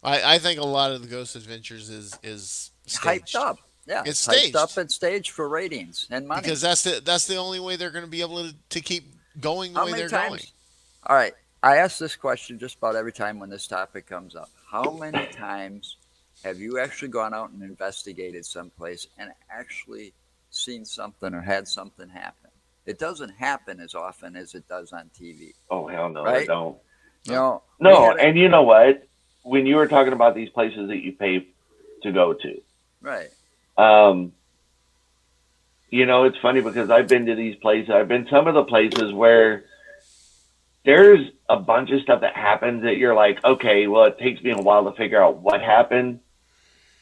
I think a lot of the Ghost Adventures is Hyped staged. up. Yeah, It's it's hyped up staged and staged for ratings and money. because that's the only way they're going to be able to keep going the How way many they're going. times? All right, I ask this question just about every time when this topic comes up. How many times have you actually gone out and investigated someplace and actually seen something or had something happen? It doesn't happen as often as it does on TV, Oh hell no, I right? don't. You No. know, we No, had it and you know what? When you were talking about these places that you pay to go to, right. um, it's funny because I've been to these places. I've been some of the places where there's a bunch of stuff that happens that you're like, okay, well, it takes me a while to figure out what happened.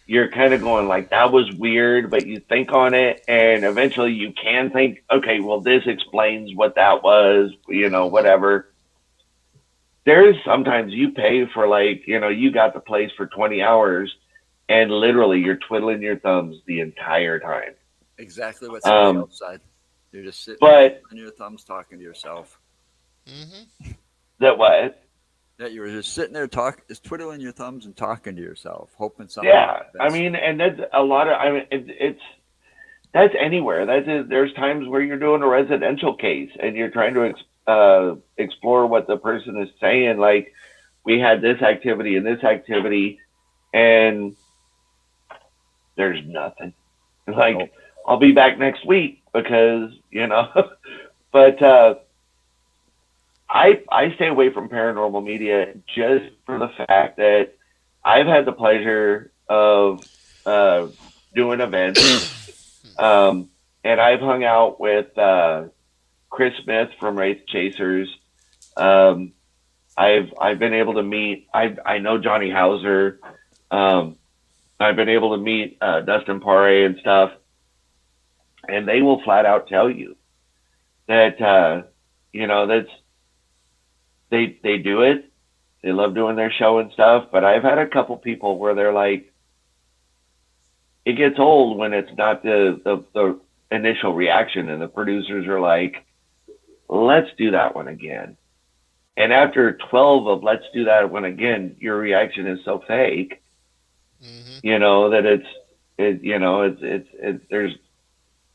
You're kind of going like, that was weird, but you think on it, and eventually you can think, okay, well, this explains what that was, Hmm. whatever. There's sometimes you pay for like, you got the place for 20 hours and literally you're twiddling your thumbs the entire time. Exactly what somebody Um, else said. You're just sitting there but twiddling your thumbs talking to yourself. Hmm. that what? That you were just sitting there talking, just twiddling your thumbs and talking to yourself, hoping something Yeah, I happens. mean, and that's a lot of. I mean, it's that's anywhere. There's times where you're doing a residential case and you're trying to explore what the person is saying. Like we had this activity and this activity, and there's nothing. Nope. Like I'll be back next week because but I stay away from paranormal media just for the fact that I've had the pleasure of uh, doing events. Um, and I've hung out with Chris Smith from Wraith Chasers. Um, I've been able to meet. I know Johnny Hauser. Um, I've been able to meet Dustin Pare and stuff, and they will flat out tell you that that's they do it. They love doing their show and stuff. But I've had a couple people where they're like, it gets old when it's not the initial reaction, and the producers are like, let's do that one again. And after 12 of let's do that one again, your reaction is so fake, Hmm. that there's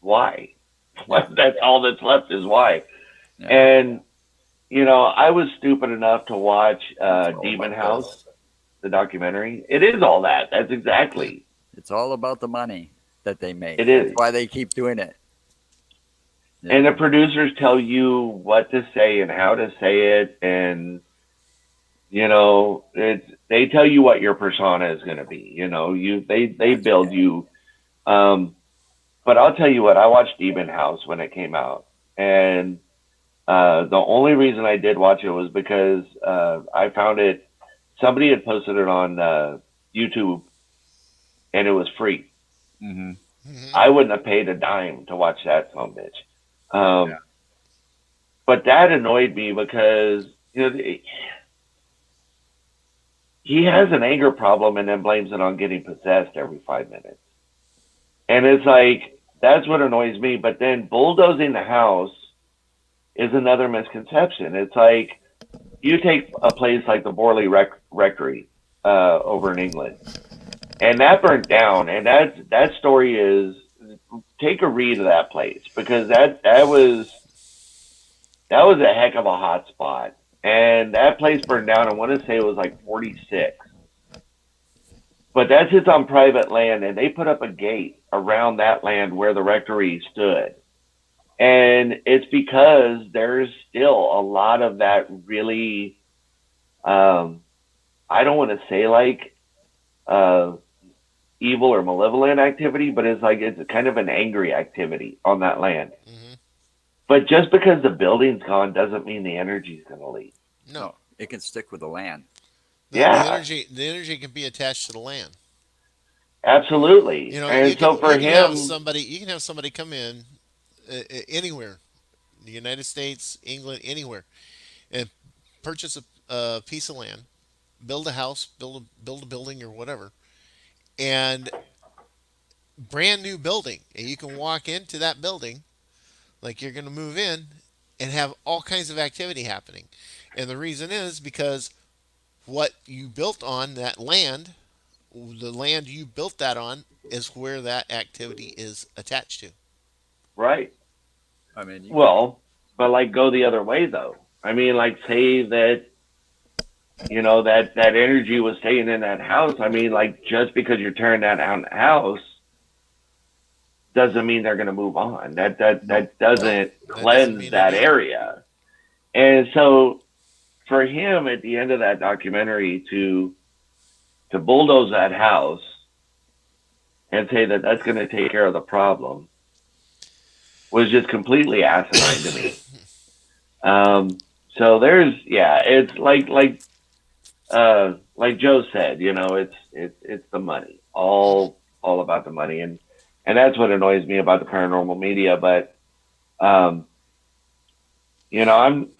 why. Yeah. That's all that's left is why. Yeah. And, I was stupid enough to watch It's all Demon about that. House, the documentary. It is all that. That's Yeah. exactly. It's all about the money that they make. It That's is. why they keep doing it. Yeah. And the producers tell you what to say and how to say it. And, they tell you what your persona is going to be. They That's build you. Um, but I'll tell you what, I watched Demon House when it came out. And the only reason I did watch it was because I found it. Somebody had posted it on YouTube, and it was free. Mm-hmm. Hmm. I wouldn't have paid a dime to watch that son of a bitch. Yeah. But that annoyed me because he has an anger problem and then blames it on getting possessed every 5 minutes. And it's like that's what annoys me. But then bulldozing the house is another misconception. It's like you take a place like the Borley Rectory over in England, and that burnt down. And that story is take a read of that place because that was a heck of a hot spot. And that place burned down. I want to say it was like 46, but that sits on private land, and they put up a gate around that land where the rectory stood. And it's because there's still a lot of that really um, I don't want to say like uh, evil or malevolent activity, but it's kind of an angry activity on that land. Hmm. But just because the building's gone doesn't mean the energy's going to leave. No, No, it can stick with the land. the Yeah, energy can be attached to the land. absolutely. And so You for can have him, somebody come in anywhere, the United States, England, anywhere, and purchase a piece of land, build a house, build a building or whatever, and brand new building, and you can walk into that building like you're going to move in and have all kinds of activity happening. And the reason is because what you built on that land, the land you built that on, is where that activity is attached to. Yeah. right? I mean, you could. Well, but like go the other way though. I mean, like say that that energy was staying in that house. I mean, like just because you're tearing that house doesn't mean they're going to move on. Nope. That No, doesn't that doesn't cleanse mean it that either. area. And so for him at the end of that documentary to bulldoze that house and say that that's going to take care of the problem was just completely asinine to me. Um, so there's it's like Joe said, it's the money, Hmm. all about the money, and that's what annoys me about the paranormal media. But um,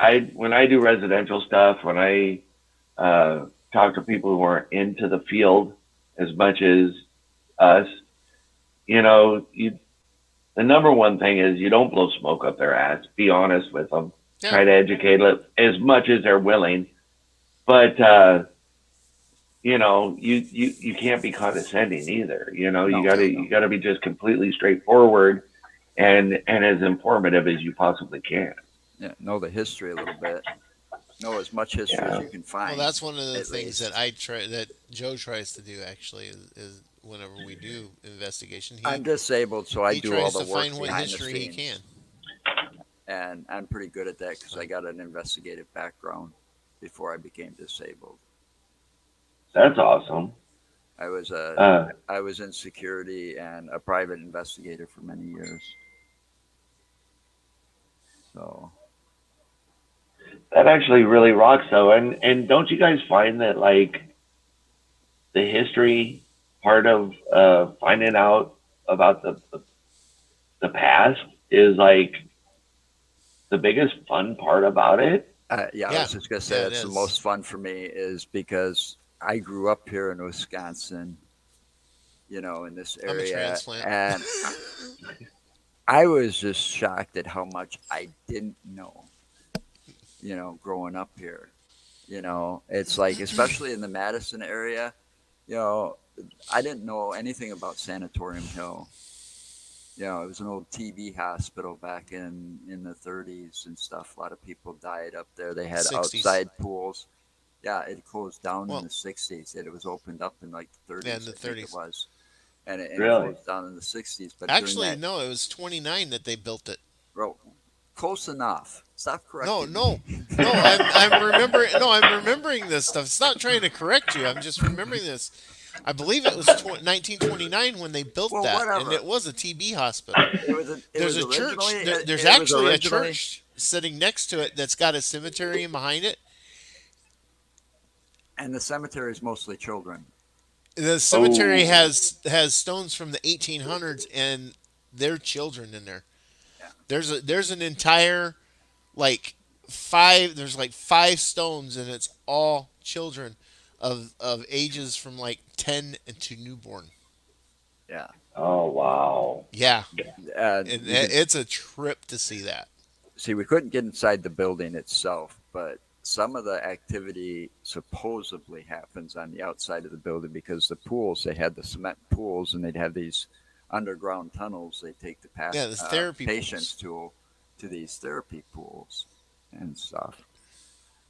I when I do residential stuff, when I talk to people who aren't into the field as much as us, you the number one thing is you don't blow smoke up their ass. Be honest with them. Yeah. Try to educate them as much as they're willing, but you can't be condescending either. You No, gotta no. you gotta be just completely straightforward and as informative as you possibly can. Yeah, know the history a little bit. Know as much history as Yeah, you can Well, find, that's one of the at things that least. Joe tries to do actually is whenever we do investigation, I'm disabled, so I he do all tries the to work find what behind the history he scenes, can. and I'm pretty good at that because So, I got an investigative background before I became disabled. that's So awesome. I was a Uh, I was in security and a private investigator for many years. So that actually really rocks though. And don't you guys find that like the history part of finding out about the past is like the biggest fun part about it? yeah, I Yeah, was just gonna say yeah, it that's the is. most fun for me is because I grew up here in Wisconsin, in this I'm a area, transplant. and I was just shocked at how much I didn't know, growing up here. It's like, especially in the Madison area, you know, I didn't know anything about Sanatorium Hill. It was an old TB hospital back in the 30s and stuff. A lot of people died up there. They had 60s. outside pools. Yeah, it closed down in Well, the 60s. It was opened up in like the yeah, in 30s, the I think it 30s. was, and it Really? closed down in the 60s. But during Actually, that, no, it was 29 that they built it. bro, close enough. Stop No, correcting no, me. no. I'm remembering. No, I'm remembering this stuff. It's not trying to correct you. I'm just remembering this. I believe it was 1929 when they built Well, that, and whatever. it was a TB hospital. It was. It There's was a originally. church. There's It was actually a originally, church sitting next to it that's got a cemetery behind it. and the cemetery is mostly children. The cemetery Oh, has stones from the 1800s and their children in there. Yeah. There's an entire like five. There's like five stones, and it's all children of ages from like 10 to newborn. Yeah. oh wow. Yeah, And and you could it's a trip to see that. see we couldn't get inside the building itself, but some of the activity supposedly happens on the outside of the building because the pools, they had the cement pools, and they'd have these underground tunnels they take the Yeah, past the therapy patients pools. to these therapy pools and stuff.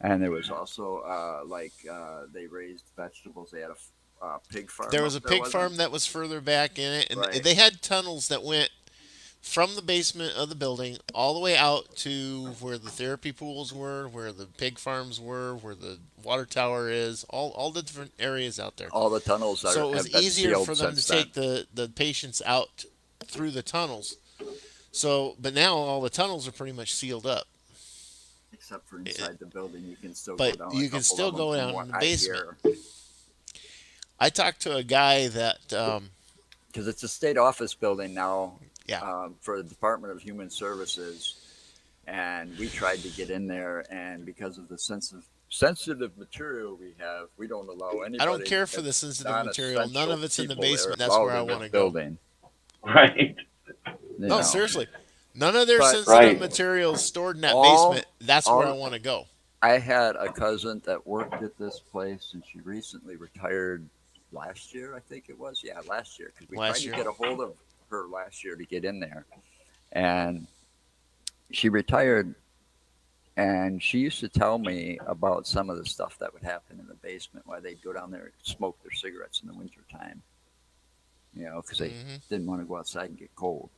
And there was also they raised vegetables. They had a pig There farm was up a there, pig wasn't farm that was further back in it, and right? they had tunnels that went from the basement of the building all the way out to where the therapy pools were, where the pig farms were, where the water tower is, all the different areas out there. All the tunnels So it was have been easier sealed for them to since then, take the patients out through the tunnels. So, but now all the tunnels are pretty much sealed up. except for It, inside the building. You can still go but down a you can couple still of them, go from down in what the I basement. hear, I talked to a guy that, because it's a state office building now, yeah, for the Department of Human Services, and we tried to get in there, and because of the sensitive material we have, we don't allow I don't anybody care for the that's sensitive material. None non-essential of it's in the people there basement. That's where allowed I in want this to go. building. Right. You No, know, seriously. None of their but sensitive Right. materials stored in that all basement. That's where I all want to go. I had a cousin that worked at this place, and she recently retired last year, I think it was. Yeah, last year, because we tried Last to year. get a hold of her last year to get in there, and she retired. And she used to tell me about some of the stuff that would happen in the basement, why they'd go down there and smoke their cigarettes in the wintertime, because they Hmm. didn't want to go outside and get cold.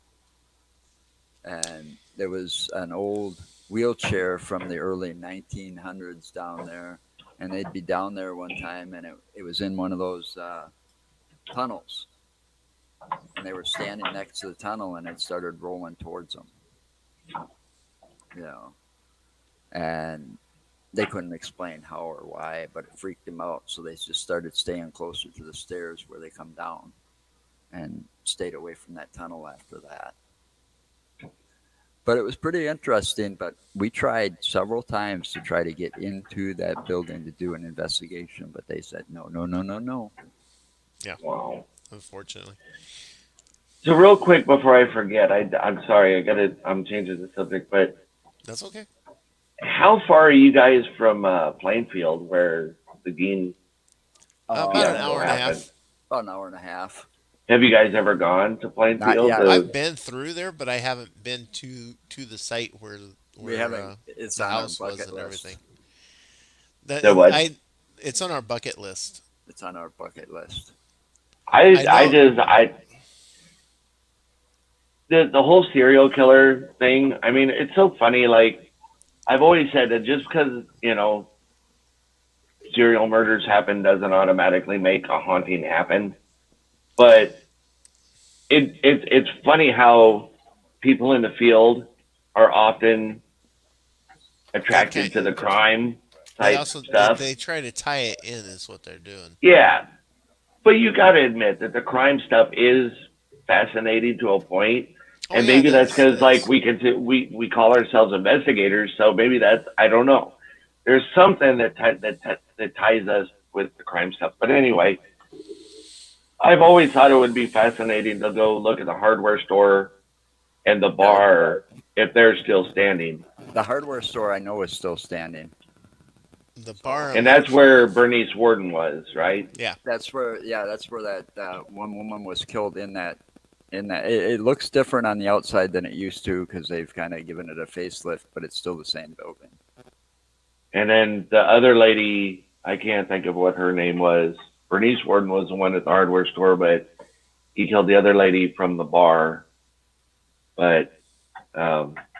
And there was an old wheelchair from the early 1900s down there, and they'd be down there one time, and it was in one of those tunnels, and they were standing next to the tunnel, and it started rolling towards them, you know, and they couldn't explain how or why, but it freaked them out, so they just started staying closer to the stairs where they come down, and stayed away from that tunnel after that. But it was pretty interesting. But we tried several times to try to get into that building to do an investigation, but they said no, no, no, no, no. Yeah, Wow. unfortunately. So real quick before I forget, I'm sorry, I'm changing the subject, but That's okay. how far are you guys from Plainfield where the Gein About an Um, fiasco hour and a happened? half. about an hour and a half. Have you guys ever gone to Not Plainfield? yet. I've been through there, but I haven't been to the site We where haven't. It's the on our house was bucket and list. everything. That The what? I It's on our bucket list. It's on our bucket list. I I know. just the whole serial killer thing. I mean, it's so funny. Like I've always said that just because serial murders happen doesn't automatically make a haunting happen. But it's funny how people in the field are often They attracted can't. to the crime They type also stuff. they try to tie it in is what they're doing. Yeah, but you got to admit that the crime stuff is fascinating to a point, Oh and yeah, it maybe that's is. It because like is. we call ourselves investigators, so maybe that's I don't know. There's something that ties us with the crime stuff. But anyway, I've always thought it would be fascinating to go look at the hardware store and the Yeah, bar if they're still standing, the hardware store I know is still standing. The bar, So I'm and not that's sure where of. Bernice Warden was, right? Yeah. that's where that one woman was killed in that. It looks different on the outside than it used to because they've kind of given it a facelift, but it's still the same building. And then the other lady, I can't think of what her name was. Bernice Warden was the one at the hardware store, but he killed the other lady from the bar. But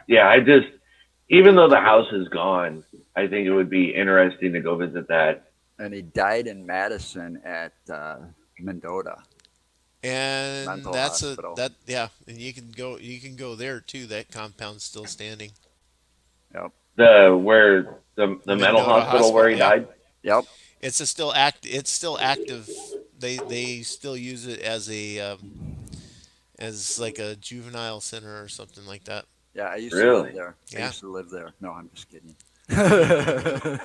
yeah, I just, even though the house is gone, I think it would be interesting to go visit that. And he died in Madison at Mendota And Mental that's a Hospital. that yeah, and you can go there too. That compound's still standing. Yep. The mental Mendota hospital where Hospital, he yeah. died. Yep. It's still active. They still use it as like a juvenile center or something like that. Yeah, I used to live Really? there. I Yeah. used to live there. No, I'm just kidding.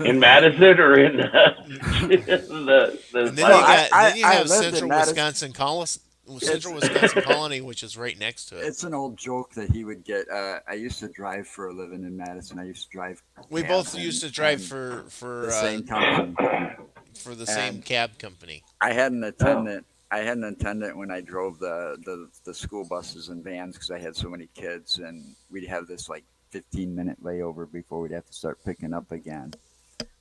In Madison or in the And then No, you asylum? got then you I have lived in Madison. It's Central Wisconsin Colony, which is right next to it. it's an old joke that he would get. I used to drive for a living in Madison. I used to drive We cabs both used to drive and for the for uh, same company. for the same And cab company. I had an Oh, attendant. I had an attendant when I drove the school buses and vans because I had so many kids, and we'd have this like 15-minute layover before we'd have to start picking up again.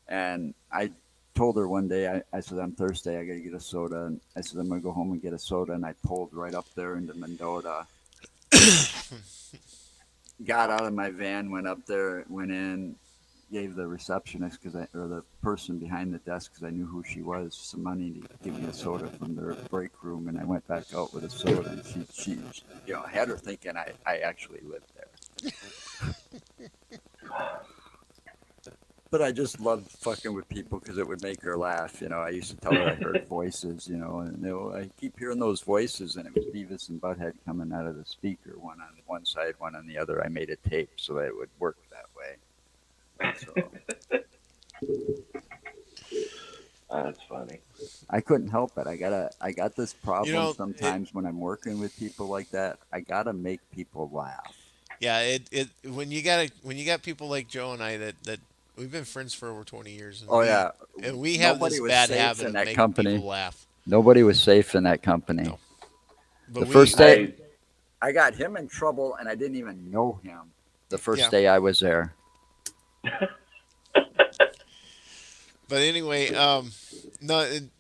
And I told her one day, I said, I'm thirsty, I gotta get a soda. And I said, I'm gonna go home and get a soda. And I pulled right up there into Mendota, got out of my van, went up there, went in, gave the receptionist or the person behind the desk because I knew who she was some money to give me a soda from their break room, and I went back out with a soda. And she had her thinking I actually lived there. But I just loved fucking with people because it would make her laugh. I used to tell her I heard voices, and I keep hearing those voices, and it was Beavis and Butthead coming out of the speaker, one on one side, one on the other. I made a tape so that it would work that way. So that's funny. I couldn't help it. I got this You problem know, sometimes when I'm working with people like that. I gotta make people laugh. yeah, it when you got people like Joe and I that we've been friends for over 20 years, and Oh we yeah, and we have nobody this was bad safe habit in of that making company. people laugh. Nobody was safe in that company. No, The but first day I I got him in trouble, and I didn't even know him. The first yeah. day I was there. But anyway, no, and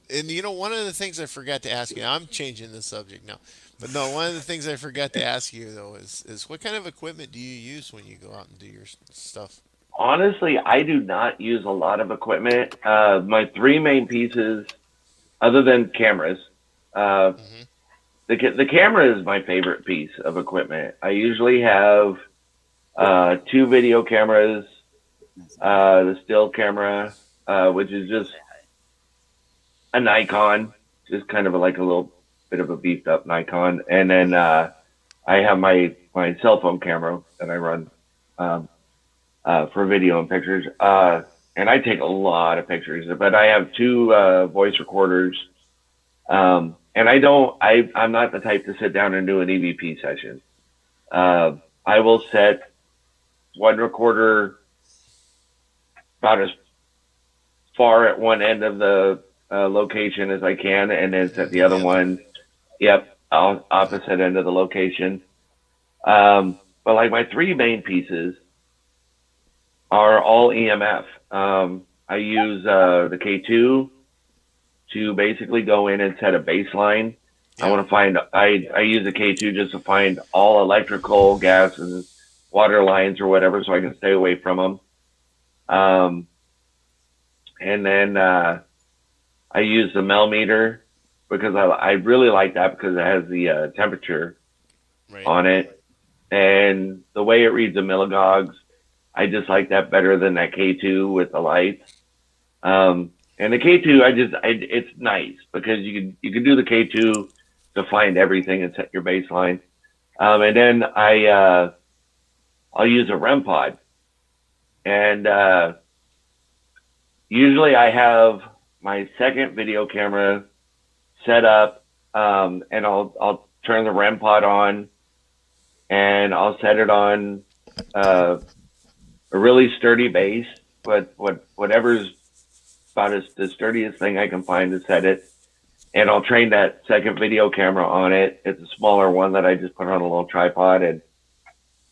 one of the things I forgot to ask you. I'm changing the subject now, but no, one of the things I forgot to ask you though is what kind of equipment do you use when you go out and do your stuff? honestly I do not use a lot of equipment. My three main pieces, other than cameras, uh, Hmm. the camera is my favorite piece of equipment. I usually have two video cameras, the still camera, which is just a Nikon, just kind of like a little bit of a beefed up Nikon, and then I have my cell phone camera that I run um, for video and pictures. And I take a lot of pictures, but I have two voice recorders. And I'm not the type to sit down and do an EVP session. I will set one recorder about as far at one end of the location as I can, and then set And the then other the other. one, yep, opposite end of the location. But like my three main pieces are all EMF. I use the K2 to basically go in and set a baseline. I Yeah. want to find, I use the K2 just to find all electrical, gas, and water lines or whatever so I can stay away from them. Um, and then I use the millimeter because I really like that because it has the temperature Right. on it, and the way it reads the milligogs, I just like that better than that K2 with the lights. And the K2, it's nice because you can do the K2 to find everything and set your baseline. And then I'll use a REM pod, and usually I have my second video camera set up, and I'll turn the REM pod on, and I'll set it on uh, a really sturdy base, whatever's about as the sturdiest thing I can find to set it. And I'll train that second video camera on it. It's a smaller one that I just put on a little tripod, and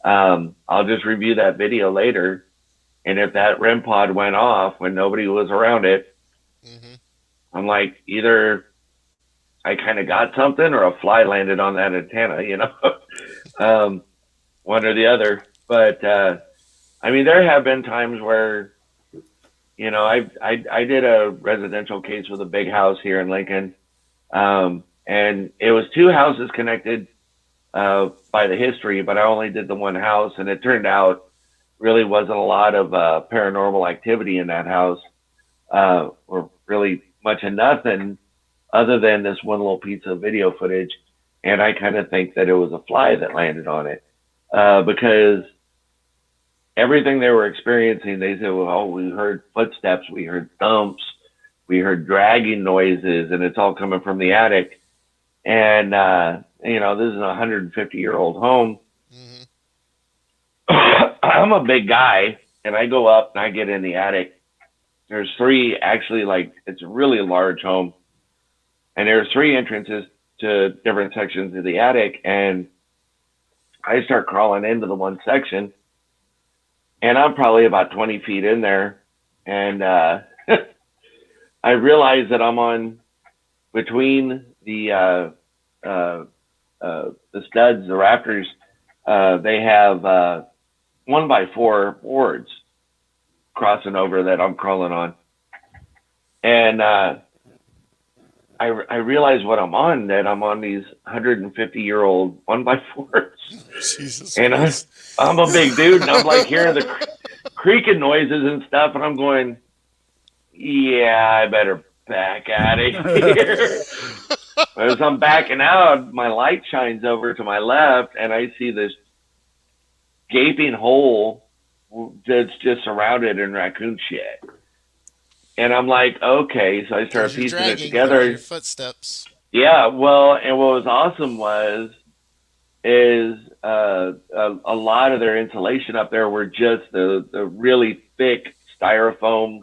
I'll just review that video later. And if that REM pod went off when nobody was around it, Mm-hmm. I'm like, either I kind of got something or a fly landed on that antenna, um, one or the other. But I mean, there have been times where I did a residential case with a big house here in Lincoln, and it was two houses connected by the history, but I only did the one house, and it turned out really wasn't a lot of paranormal activity in that house, or really much of nothing other than this one little piece of video footage. And I kind of think that it was a fly that landed on it, because everything they were experiencing, they said, well, oh, we heard footsteps, we heard thumps, we heard dragging noises, and it's all coming from the attic. And, this is a 150-year-old home. Mm-hmm. I'm a big guy, and I go up and I get in the attic. There's three, actually, like, it's a really large home. And there's three entrances to different sections of the attic. And I start crawling into the one section, and I'm probably about 20 feet in there. And I realize that I'm on between the studs, the rafters. They have 1x4 boards crossing over that I'm crawling on, and I realize what I'm on. That I'm on these 150-year-old 1x4s, Jesus and Christ. I'm a big dude, and I'm like hearing the creaking noises and stuff, and I'm going, yeah, I better back out of here. As I'm backing out, my light shines over to my left, and I see this gaping hole that's just surrounded in raccoon shit. And I'm like, okay. So I Because start you're piecing it dragging all your together. footsteps. Yeah, well, and what was awesome is a lot of their insulation up there were just the really thick styrofoam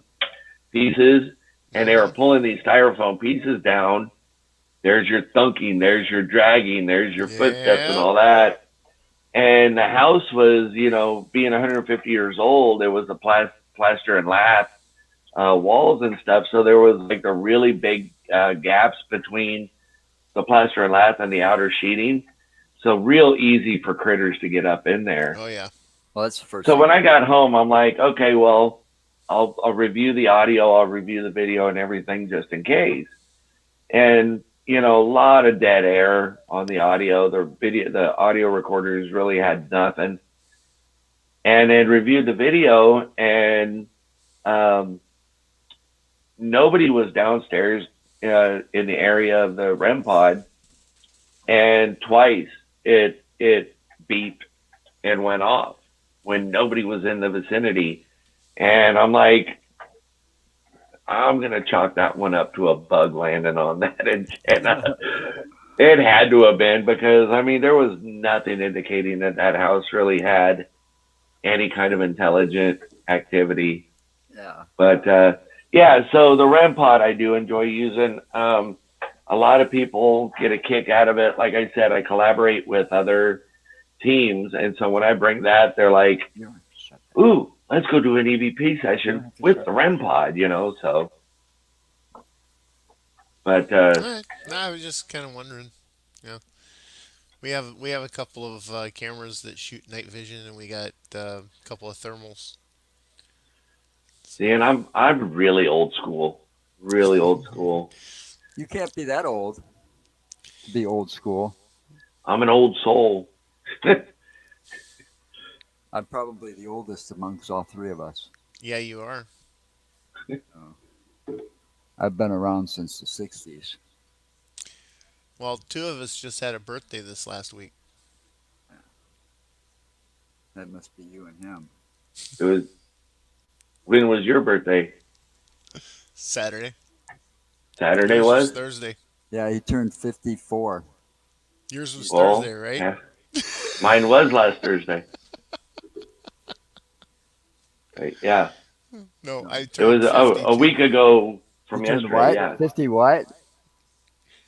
pieces, and they were Mm-hmm. pulling these styrofoam pieces down. There's your thunking, there's your dragging, there's your footsteps and Yeah. all that. And the house was, being 150 years old, it was the plaster and lath walls and stuff. So there was like the really big gaps between the plaster and lath and the outer sheeting. So real easy for critters to get up in there. Oh, yeah. Well, that's the first So thing when I you got do. home, I'm like, okay, well, I'll review the audio, I'll review the video and everything just in case. And a lot of dead air on the audio. The audio recorders really had nothing. And then reviewed the video, and um, nobody was downstairs in the area of the REM pod. And twice it beeped and went off when nobody was in the vicinity. And I'm like, I'm gonna chalk that one up to a bug landing on that antenna. It had to have been, because I mean there was nothing indicating that that house really had any kind of intelligent activity. Yeah. But yeah, so the REM pod I do enjoy using. A lot of people get a kick out of it. Like I said, I collaborate with other teams, and so when I bring that, they're like, You don't have to shut "Ooh, let's go do an EVP You don't session have to with shut the that. REM pod." So, but All right. No, I was just kind of wondering. Yeah. We have a couple of cameras that shoot night vision, and we got a couple of thermals. see, and I'm really old school. really old school. You can't be that old to be old school. I'm an old soul. I'm probably the oldest amongst all three of us. Yeah, you are. Uh, I've been around since the 60s. Well, two of us just had a birthday this last week. That must be you and him. It was when was your birthday? Saturday. Saturday Yours was was? Thursday. Yeah, he turned 54. Yours was Thursday, Well, right? yeah, mine was last Thursday. Right? Yeah, No, No. I it was turned a 52. week ago You from turned yesterday. what? Yeah, 50 what?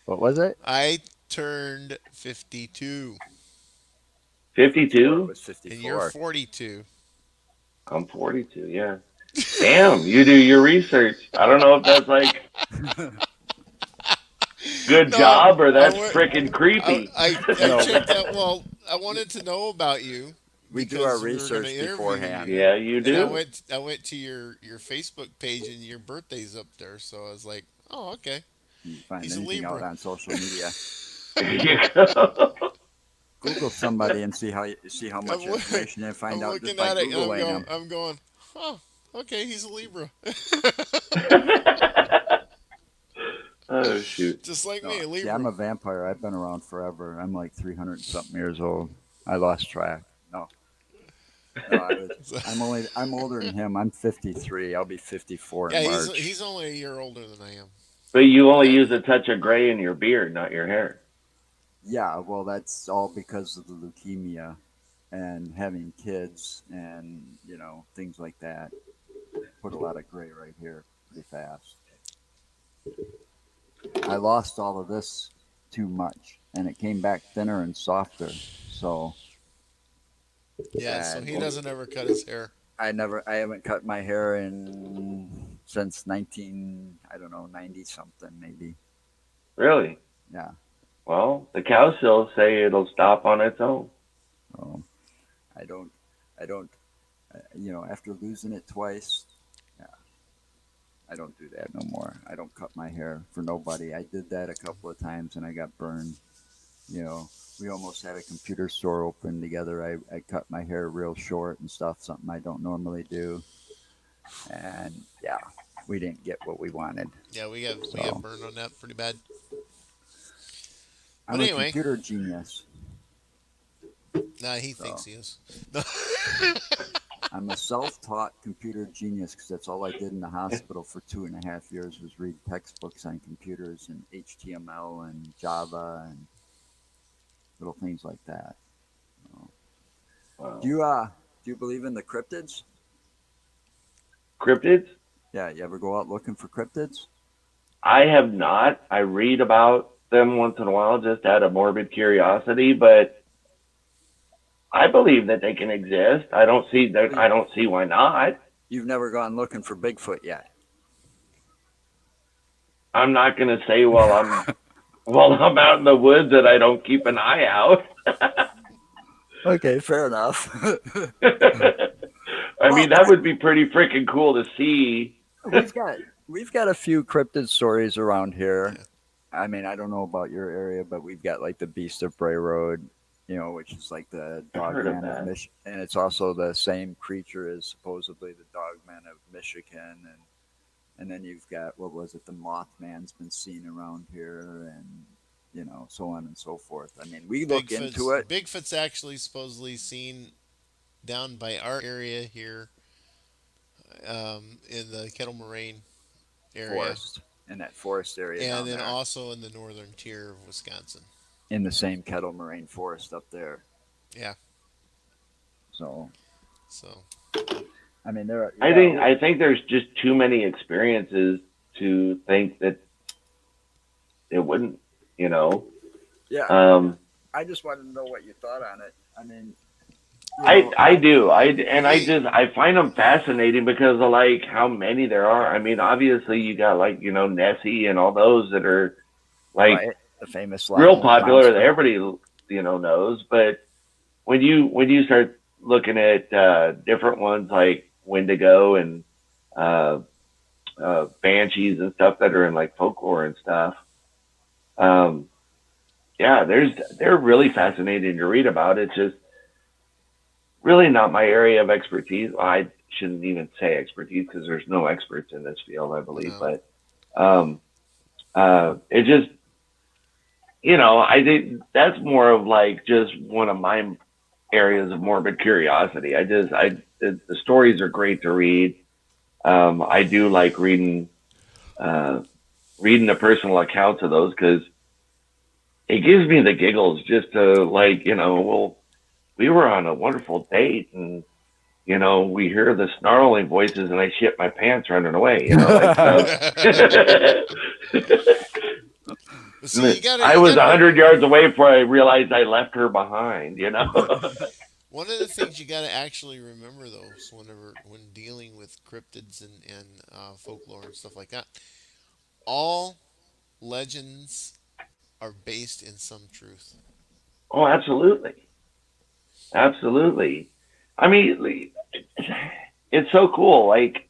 What was it? I turned 52, 54. It 52. was and you're 54. 42. I'm 42. Yeah. Damn, you do your research. I don't know if that's like good No, job or I that's went. freaking creepy. I No, checked out. Well, I wanted to know about you we do our because we were going to research interview beforehand. you, Yeah, you and do. I went to your Facebook page, and your birthday's up there. So I was like, oh, okay, You can find he's a anything out Libra. on social media. There you go. Google somebody and see how I'm, much loo- information you I'm find out just looking by at it, and googling them. I'm going, oh, okay, he's a Libra, Oh shoot. just like No, me, a see, I'm Libra. a vampire. I've been around forever. I'm like 300 and something years old. I lost track. No, no, So, I'm older than him. I'm 53. I'll be 54 yeah, in March. he's only a year older than I am. But you only Yeah, use a touch of gray in your beard, not your hair. Yeah, well, that's all because of the leukemia and having kids and things like that. Put a lot of gray right here pretty fast. I lost all of this too much, and it came back thinner and softer. So, yeah. So and he doesn't ever cut his hair. I haven't cut my hair in since 19, I don't know, 90 something maybe. Really? Yeah. Well, the cow sills say it'll stop on its own. So I don't, I don't, after losing it twice, yeah, I don't do that no more. I don't cut my hair for nobody. I did that a couple of times and I got burned. You know, we almost had a computer store open together. I cut my hair real short and stuff, something I don't normally do. And yeah, we didn't get what we wanted. Yeah, we got So burned on that pretty bad. But I'm a anyway, computer genius. nah, he thinks So he is. No. I'm a self-taught computer genius because that's all I did in the hospital for 2.5 years was read textbooks on computers and HTML and Java and little things like that. So, do Wow. you uh do you believe in the cryptids? Cryptids? Yeah, you ever go out looking for cryptids? I have not. I read about them once in a while just out of morbid curiosity, but I believe that they can exist. I don't see that. Well, I don't see why not. you've never gone looking for Bigfoot yet. I'm not going to say while I'm out in the woods that I don't keep an eye out. Okay, fair enough. I Well, mean, that would be pretty freaking cool to see. we've got we've got a few cryptid stories around here. Yeah, I mean, I don't know about your area, but we've got like the Beast of Bray Road, which is like the I've heard of Dogman of that. Michigan, and it's also the same creature as supposedly the Dogman of Michigan, and then you've got what was it, the Mothman's been seen around here, and so on and so forth. I mean, we look into it. Bigfoot's actually supposedly seen down by our area here, in the Kettle Moraine area, Forest in that forest area and down then there, also in the northern tier of Wisconsin. in the same Kettle Moraine forest up there. Yeah. So So I mean, there. I think there's just too many experiences to think that it wouldn't. You know. Yeah. Um, I just wanted to know what you thought on it. I mean, I do. we I find them fascinating because of like how many there are. I mean, obviously you got like Nessie and all those that are like right, the famous Loch real Ness popular that monster. everybody knows. But when you start looking at different ones like Wendigo and uh, banshees and stuff that are in like folklore and stuff. Um, yeah, they're really fascinating to read about. It's just really not my area of expertise. Well, I shouldn't even say expertise because there's no experts in this field, I believe. No. But um, it just, I think that's more of like just one of my areas of morbid curiosity. The stories are great to read. I do like uh, reading the personal accounts of those because it gives me the giggles just to like, well, we were on a wonderful date and we hear the snarling voices and I shit my pants running away, like stuff. But see, I you was gotta 100 yards away before I realized I left her behind, one of the things you gotta actually remember though, is when dealing with cryptids and folklore and stuff like that, all legends are based in some truth. Oh, absolutely. Absolutely. I mean, it's so cool. Like,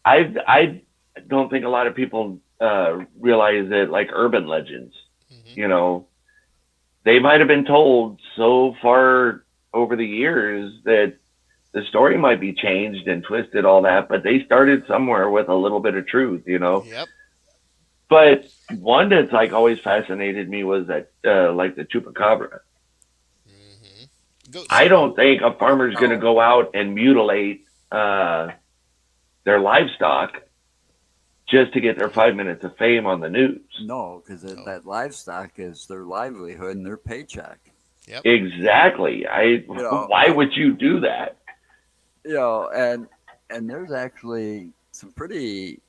I don't think a lot of people realize that, like, urban legends, Hmm. you know, they might have been told so far over the years that the story might be changed and twisted, all that, but they started somewhere with a little bit of truth. Yep. But one that's like always fascinated me was that, like the chupacabra. Hmm. Go I so. don't think a farmer's going to No, go out and mutilate their livestock just to get their 5 minutes of fame on the news. no, because No. that livestock is their livelihood and their paycheck. Yep. Exactly. You know, Why would you do that? and there's actually some pretty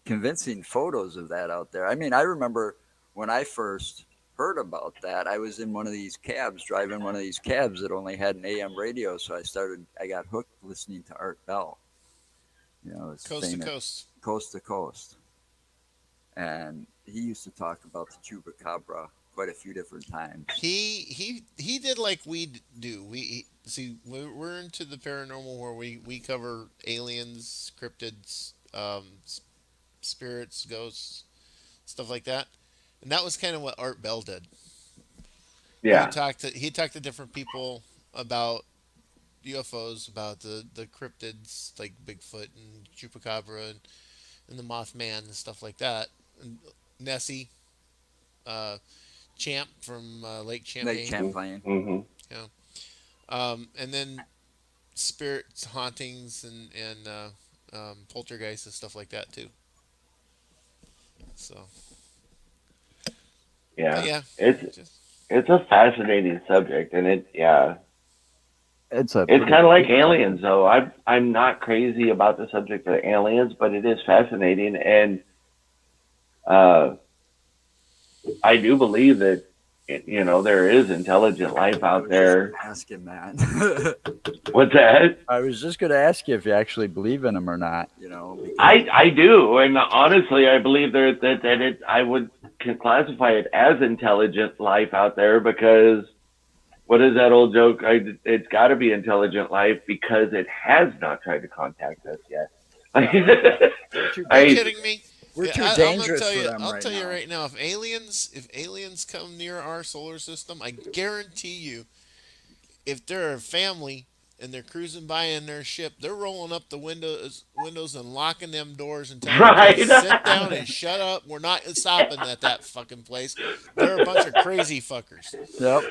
convincing photos of that out there. I mean, I remember when I first heard about that, I was in one of these cabs, driving one of these cabs that only had an AM radio, so I got hooked listening to Art Bell. This Coast to famous coast. Coast to Coast, and he used to talk about the chupacabra quite a few different times. He did like do. See, we're into the paranormal where we cover aliens, cryptids, spirits, ghosts, stuff like that. And that was kind of what Art Bell did. Yeah. He talked to different people about UFOs, about the cryptids like Bigfoot and Chupacabra and the Mothman and stuff like that. And Nessie, uh, Champ from Lake Lake Champlain. Champlain. Mm-hmm. Yeah. And then spirits, hauntings, and poltergeists and stuff like that too. So, but Yeah. yeah, It's just it's a fascinating subject, and It's a it's pretty kind of like deep subject. aliens. Though I'm not crazy about the subject of aliens, but it is fascinating, and uh, I do believe that there is intelligent life I out was just going there. to ask him that. What's that? I was just going to ask you if you actually believe in them or not, because I do, and honestly, I believe that I would can classify it as intelligent life out there because what is that old joke? It's got to be intelligent life because it has not tried to contact us yet. yeah, we're too are you I dangerous. kidding me? We're Yeah, too I'm gonna dangerous tell for you. them I'll right tell you now. right now. If aliens come near our solar system, I guarantee you, if they're a family and they're cruising by in their ship, they're rolling up the windows and locking them doors and telling the kids right. sit down and shut up. We're not stopping at that fucking place. They're a bunch of crazy fuckers. Yep.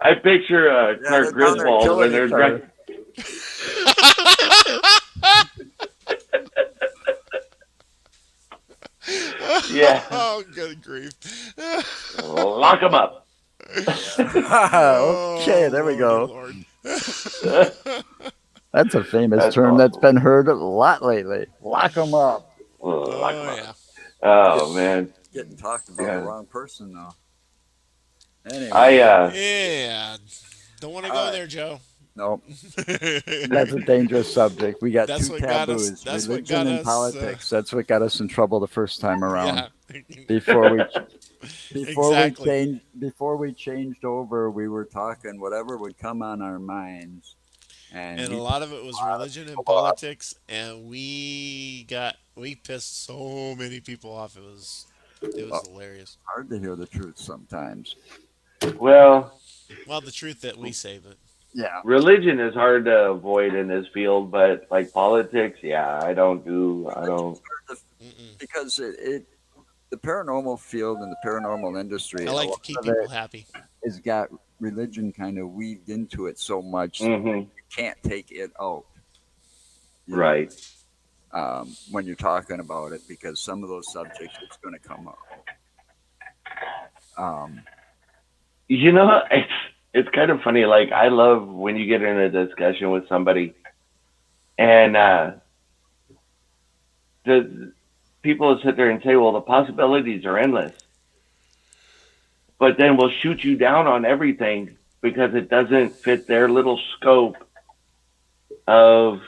I picture Yeah, they're Clark down there Griswold when killing they're each other. yeah, Oh, good grief. lock them up. Okay, Oh, there we Lordy go. Lord. That's a famous That's term that's awesome. been heard a lot lately. Lock them up. Lock them Oh, up. yeah. Oh Getting man, getting talked about the yeah. wrong person though. I Anyway, Yeah. Don't want to all go right. there, Joe. Nope. That's a dangerous subject. We got That's two what got us. taboos: That's what religion got and us. politics. That's what got us in trouble the first time around. Yeah. Before we Exactly. before we changed over, we were talking whatever would come on our minds, and And a we lot of it was religion and politics, and we pissed so many people off. It was hilarious. hard to hear the truth sometimes. Well, Well, the truth that we say, but Yeah, religion is hard to avoid in this field, but like politics, yeah, I don't. religion's hard to, mm-mm. because it the paranormal field and the paranormal industry, I a like to lot keep of people it happy. has got religion kind of weaved into it so much that Hmm. you can't take it out. You know, Right. when you're talking about it, because some of those subjects it's going to come up. Um, You know, it's kind of funny. Like I love when you get in a discussion with somebody and the people will sit there and say, "Well, the possibilities are endless," but then we'll shoot you down on everything because it doesn't fit their little scope of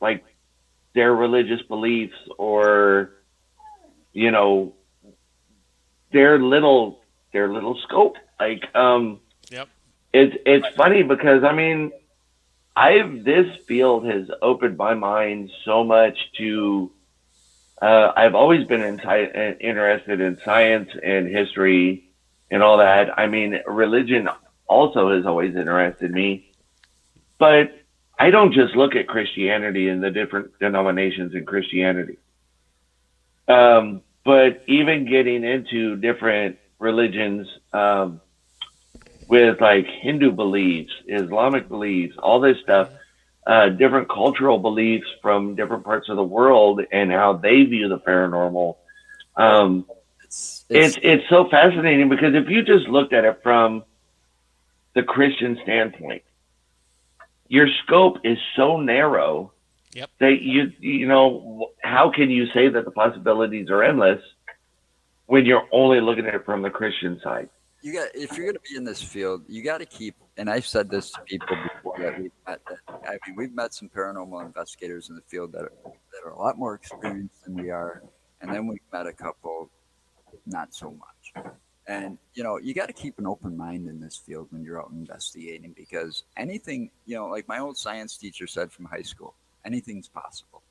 like their religious beliefs or you know their little their little scope. Like Yep. it's funny because I mean I've this field has opened my mind so much to I've always been interested in science and history and all that. I mean, religion also has always interested me, but I don't just look at Christianity and the different denominations in Christianity. But even getting into different religions with like Hindu beliefs, Islamic beliefs, all this stuff, Hmm. different cultural beliefs from different parts of the world and how they view the paranormal. oh, Um, it's it's so fascinating because if you just looked at it from the Christian standpoint, your scope is so narrow Yep. that you know how can you say that the possibilities are endless when you're only looking at it from the Christian side? you got if you're going to be in this field, you got to keep. And I've said this to people before that we've met. That I mean, we've met some paranormal investigators in the field that are a lot more experienced than we are, and then we've met a couple not so much. And you got to keep an open mind in this field when you're out investigating because anything, like my old science teacher said from high school, anything's possible.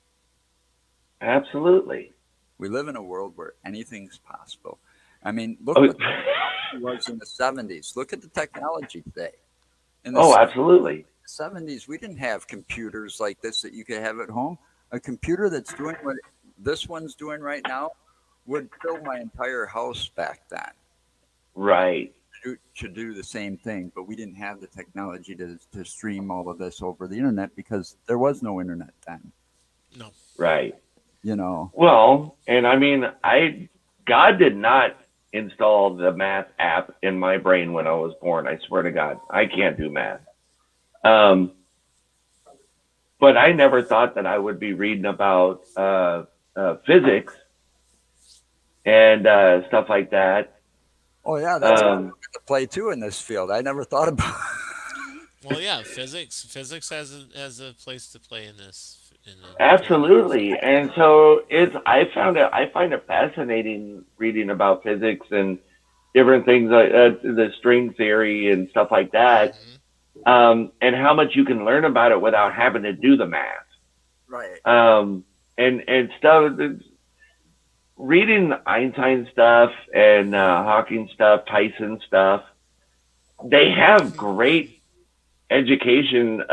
Absolutely. We live in a world where anything's possible. I mean, look Oh, what it was in the 70s. Look at the technology today. In the oh, absolutely. 70s, we didn't have computers like this that you could have at home. A computer that's doing what this one's doing right now would fill my entire house back then. Right. To do the same thing, but we didn't have the technology to stream all of this over the internet because there was no internet then. No. Right. You know, Well, and I mean, I God did not install the math app in my brain when I was born. I swear to God, I can't do math. Um, but I never thought that I would be reading about physics and stuff like that. oh yeah, that's Um, to play too in this field. I never thought about. Well, yeah. Physics has a place to play in this in the paranormal field. absolutely, and so it's I find it fascinating reading about physics and different things like the string theory and stuff like that, Hmm. and how much you can learn about it without having to do the math. Right. Um, and stuff. Reading Einstein stuff and Hawking stuff, Tyson stuff, they have great education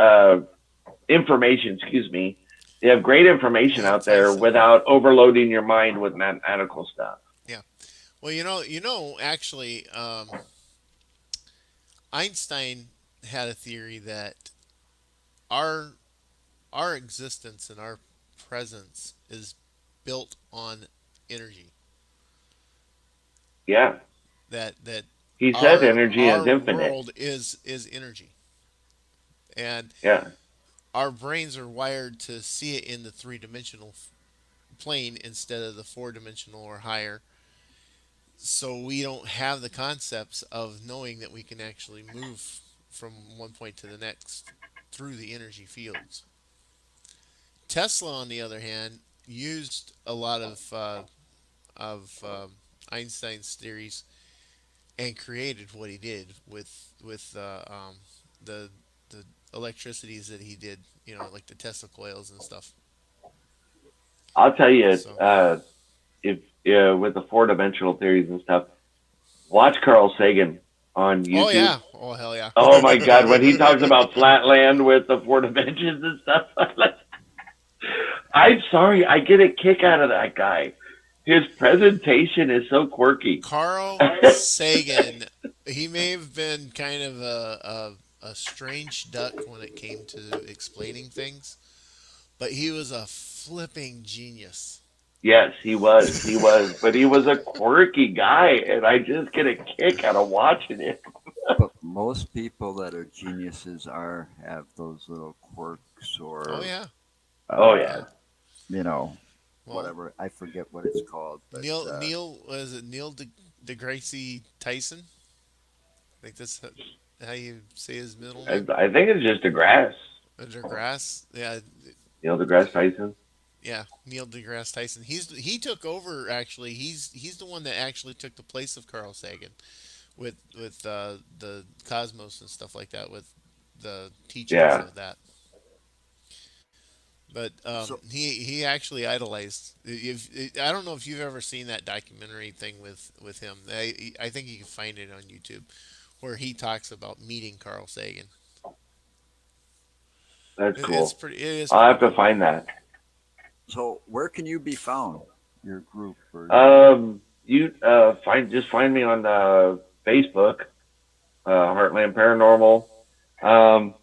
information. Excuse me. They have great information Yeah, out there Tyson. without overloading your mind with mathematical stuff. Yeah. Well, actually, Einstein had a theory that our our existence and our presence is built on energy. Yeah, That he said our energy is our infinite. world is energy, and Yeah, our brains are wired to see it in the three-dimensional plane instead of the four-dimensional or higher. So we don't have the concepts of knowing that we can actually move from one point to the next through the energy fields. Tesla, on the other hand, used a lot of Einstein's theories and created what he did with the the electricities that he did, like the Tesla coils and stuff. I'll tell you, So, if with the four dimensional theories and stuff, watch Carl Sagan on oh YouTube. yeah, oh hell yeah. Oh my God, when he talks about flatland with the four dimensions and stuff, I'm sorry, I get a kick out of that guy. His presentation is so quirky. Carl Sagan, he may have been kind of a strange duck when it came to explaining things, but he was a flipping genius. Yes, he was, but he was a quirky guy, and I just get a kick out of watching it. But most people that are geniuses are have those little quirks Oh or yeah, Oh uh, yeah. yeah, you know, Well, whatever. I forget what it's called, but Neil was it Neil deGrasse Tyson? I think that's how you say his middle name. I think it's just DeGrasse, DeGrasse, yeah, Neil deGrasse Tyson. yeah, Neil deGrasse Tyson. He took over actually. He's the one that actually took the place of Carl Sagan with the cosmos and stuff like that with the teachings Yeah, of that. But so he actually idolized. If I don't know if you've ever seen that documentary thing with him. I think you can find it on YouTube, where he talks about meeting Carl Sagan. that's It's cool. pretty. It is I'll pretty have to cool. find that. where can you be found? Your group or your You just find me on Facebook, Heartland Paranormal. Um,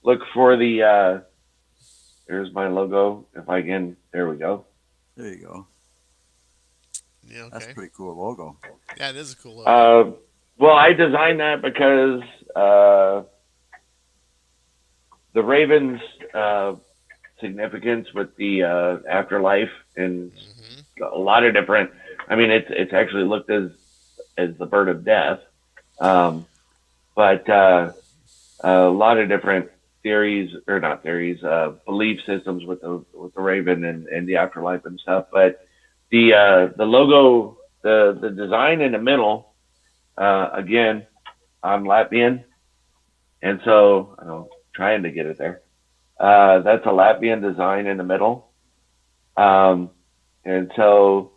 look for the there's my logo. If I can, there we go. there you go. Yeah. That's a Okay. pretty cool logo. Yeah, it is a cool logo. Uh, well, I designed that because the Ravens' significance with the afterlife and Hmm. a lot of different. I mean, it's actually looked as the bird of death, um, but a lot of different theories or not theories, belief systems with the Raven and the afterlife and stuff. But the logo, the design in the middle, again, I'm Latvian, and so trying to get it there. That's a Latvian design in the middle, um, and so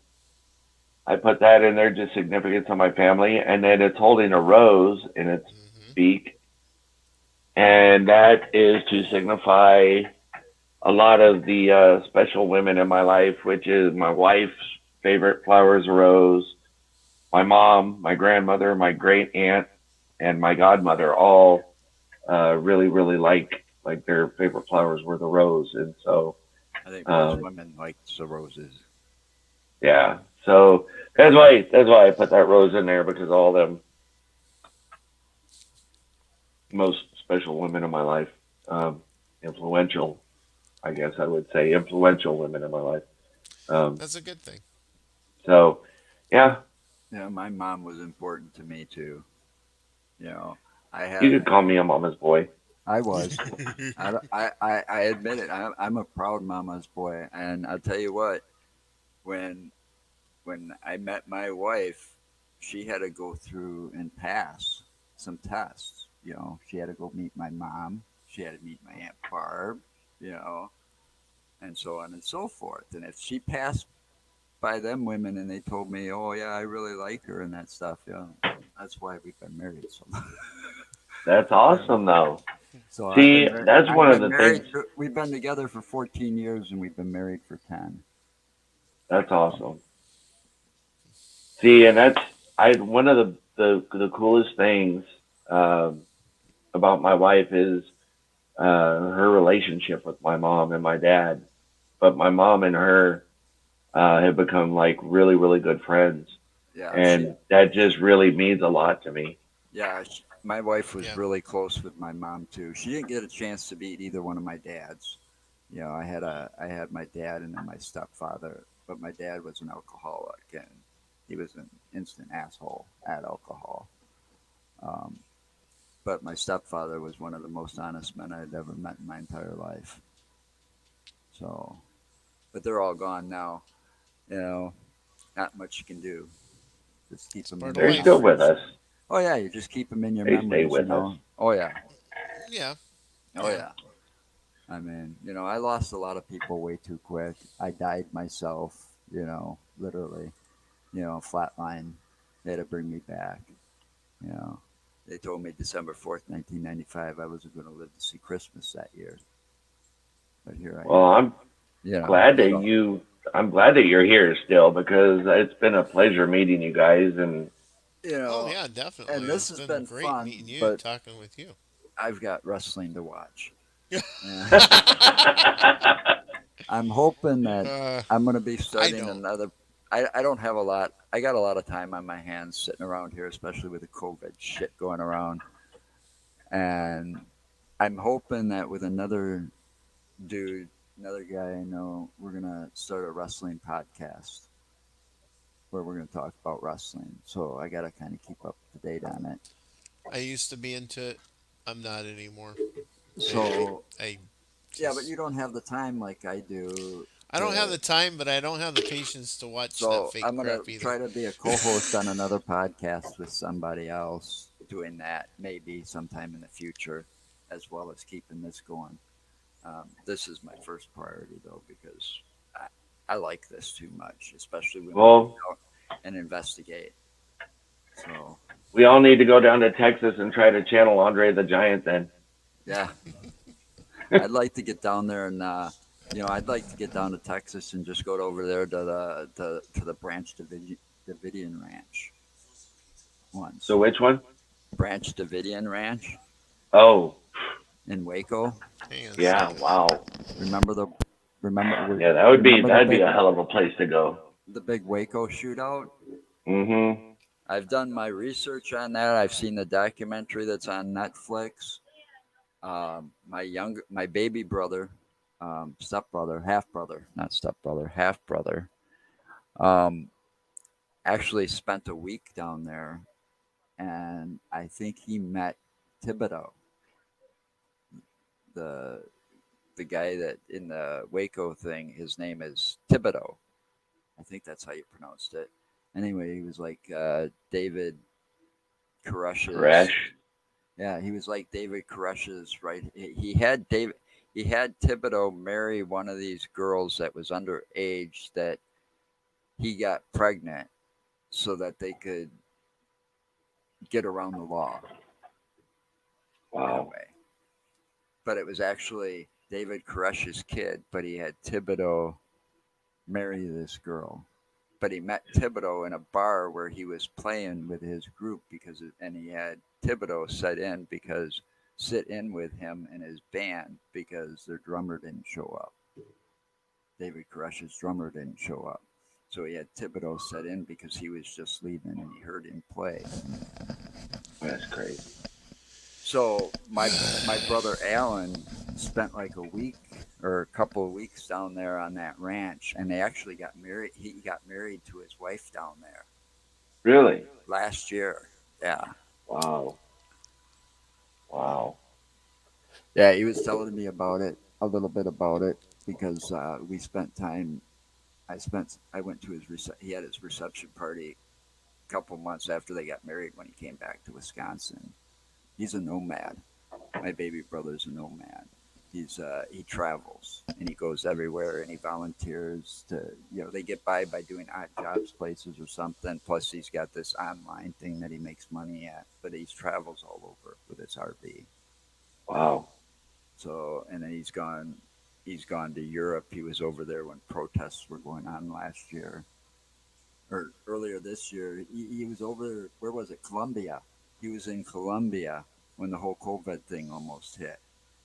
I put that in there, just significance on my family, and then it's holding a rose in its Hmm. beak, and that is to signify a lot of the special women in my life, which is my wife's favorite flower is a rose, my mom, my grandmother, my great aunt, and my godmother all really like their favorite flowers were the rose, and so I think most um, women like the roses. yeah, so that's why I put that rose in there because all them most special women in my life, um, influential, I guess I would say influential women in my life. Um, That's a good thing. so yeah, Yeah, my mom was important to me too. You know, I you had could call me a mama's boy. I was. I admit it. I'm a proud mama's boy, and I'll tell you what. When when I met my wife, she had to go through and pass some tests. You know, she had to go meet my mom. She had to meet my aunt Barb. You know, and so on and so forth. And if she passed by them women and they told me, "Oh yeah, I really like her" and that stuff, yeah, that's why we've been married so long. That's Yeah. awesome though. So See, that's I've one of been the things. married. We've been together for 14 years, and we've been married for 10. That's So awesome. See, and that's I one of the coolest things um, about my wife is her relationship with my mom and my dad. But my mom and her have become like really good friends, yeah, and that just really means a lot to me. my wife was Yeah. really close with my mom too. She didn't get a chance to meet either one of my dads. You know, I had my dad and then my stepfather, but my dad was an alcoholic and he was an instant asshole at alcohol. Um, but my stepfather was one of the most honest men I'd ever met in my entire life. So, but they're all gone now. You know, not much you can do. Just keep It's them part in of your They're still life. with memories. us. Oh yeah, you just keep them in your They stay memories. You with us. know. Oh yeah. Yeah. Oh Yeah. yeah. I mean, I lost a lot of people way too quick. I died myself, literally, flatline. They had to bring me back. You know, they told me December 4th, 1995, I wasn't going to live to see Christmas that year, but here I Well, am. I'm glad that So you. I'm glad that you're here still because it's been a pleasure meeting you guys. And you Oh know, yeah, and definitely. this It's has been been great fun, meeting you and but talking with you. I've got wrestling to watch. Yeah. I I'm hoping that uh, I'm going to be I starting don't. another. I don't have a lot. I got a lot of time on my hands sitting around here, especially with the COVID shit going around. And I'm hoping that with another dude, another guy I know, we're going to start a wrestling podcast where we're going to talk about wrestling. So I got to kind of keep up to date on it. I used to be into it. I'm not anymore. So, I yeah, but just you don't have the time like I do I don't have to. the time, but I don't have the patience to watch that So fake I'm gonna crap either. try to be a co-host on another podcast with somebody else, doing that maybe sometime in the future, as well as keeping this going. This is my first priority though because I, I like this too much, especially when we get well, out and investigate. So we all need to go down to Texas and try to channel Andre the Giant. Then yeah, I'd like to get down there and I'd like to get down to Texas and just go over there to the Davidian Ranch so once. which one? Branch Davidian Ranch Oh, in Waco. Hang on a yeah, second. wow, Remember the remember yeah, remember the that'd be big a hell of a place to go. Waco shootout? Mm-hmm. I've done my research on that. I've seen the documentary that's on Netflix. My baby brother, stepbrother, half brother, not stepbrother, half brother, um, actually spent a week down there, and I think he met Thibodeau, the the guy that in the Waco thing. His name is Thibodeau. I think that's how you pronounced it. Anyway, he was like David Koреш's. Koresh. Yeah, he was like David Koresh's right. He had David. He had Thibodeau marry one of these girls that was underage that he got pregnant so that they could get around the law in a Wow. way. But it was actually David Koresh's kid, but he had Thibodeau marry this girl. But he met Thibodeau in a bar where he was playing with his group and he had Thibodeau sit in with him and his band because their drummer didn't show up. David Koresh's drummer didn't show up. So he had Thibodeau set in because he was just leaving and he heard him play. That's crazy. So my brother Alan spent like a week or a couple of weeks down there on that ranch, and they actually got married. He got married to his wife down there Really? last year. Yeah, Wow. Wow. yeah. He was telling me about it, a little bit about it, because we spent time. I went to he had his reception party a couple months after they got married when he came back to Wisconsin. He's a nomad. My baby brother's a nomad. He travels and he goes everywhere and he volunteers to they get by doing odd jobs places or something. Plus he's got this online thing that he makes money at, but he travels all over with his RV. Wow. So and then he's gone to Europe. He was over there when protests were going on last year or earlier this year. He was over, where was it? Colombia. He was in Colombia when the whole COVID thing almost hit.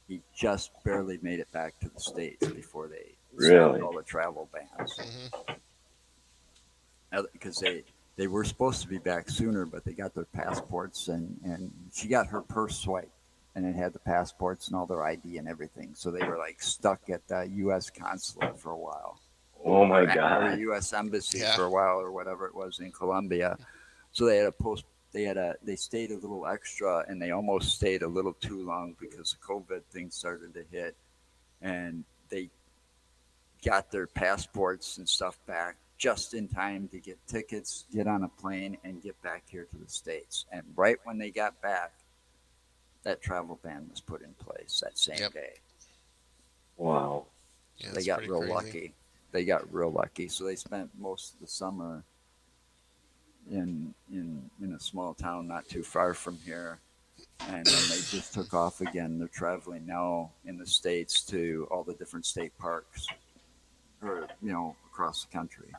He just barely made it back to the States before they snapped Really? all the travel bans. Hmm. Because they were supposed to be back sooner, but they got their passports and she got her purse swiped and it had the passports and all their ID and everything. So they were like stuck at the U.S. consulate for a while Oh or, my or God. U.S. embassy Yeah. for a while or whatever it was in Colombia. So they stayed a little extra and they almost stayed a little too long because the COVID thing started to hit and they got their passports and stuff back just in time to get tickets, get on a plane, and get back here to the States. And right when they got back, that travel ban was put in place that same Yep. day. Wow. Yeah, So they it's got pretty real crazy. lucky. They got real lucky. So they spent most of the summer in a small town not too far from here. And then they just took off again. They're traveling now in the states to all the different state parks, or across the country.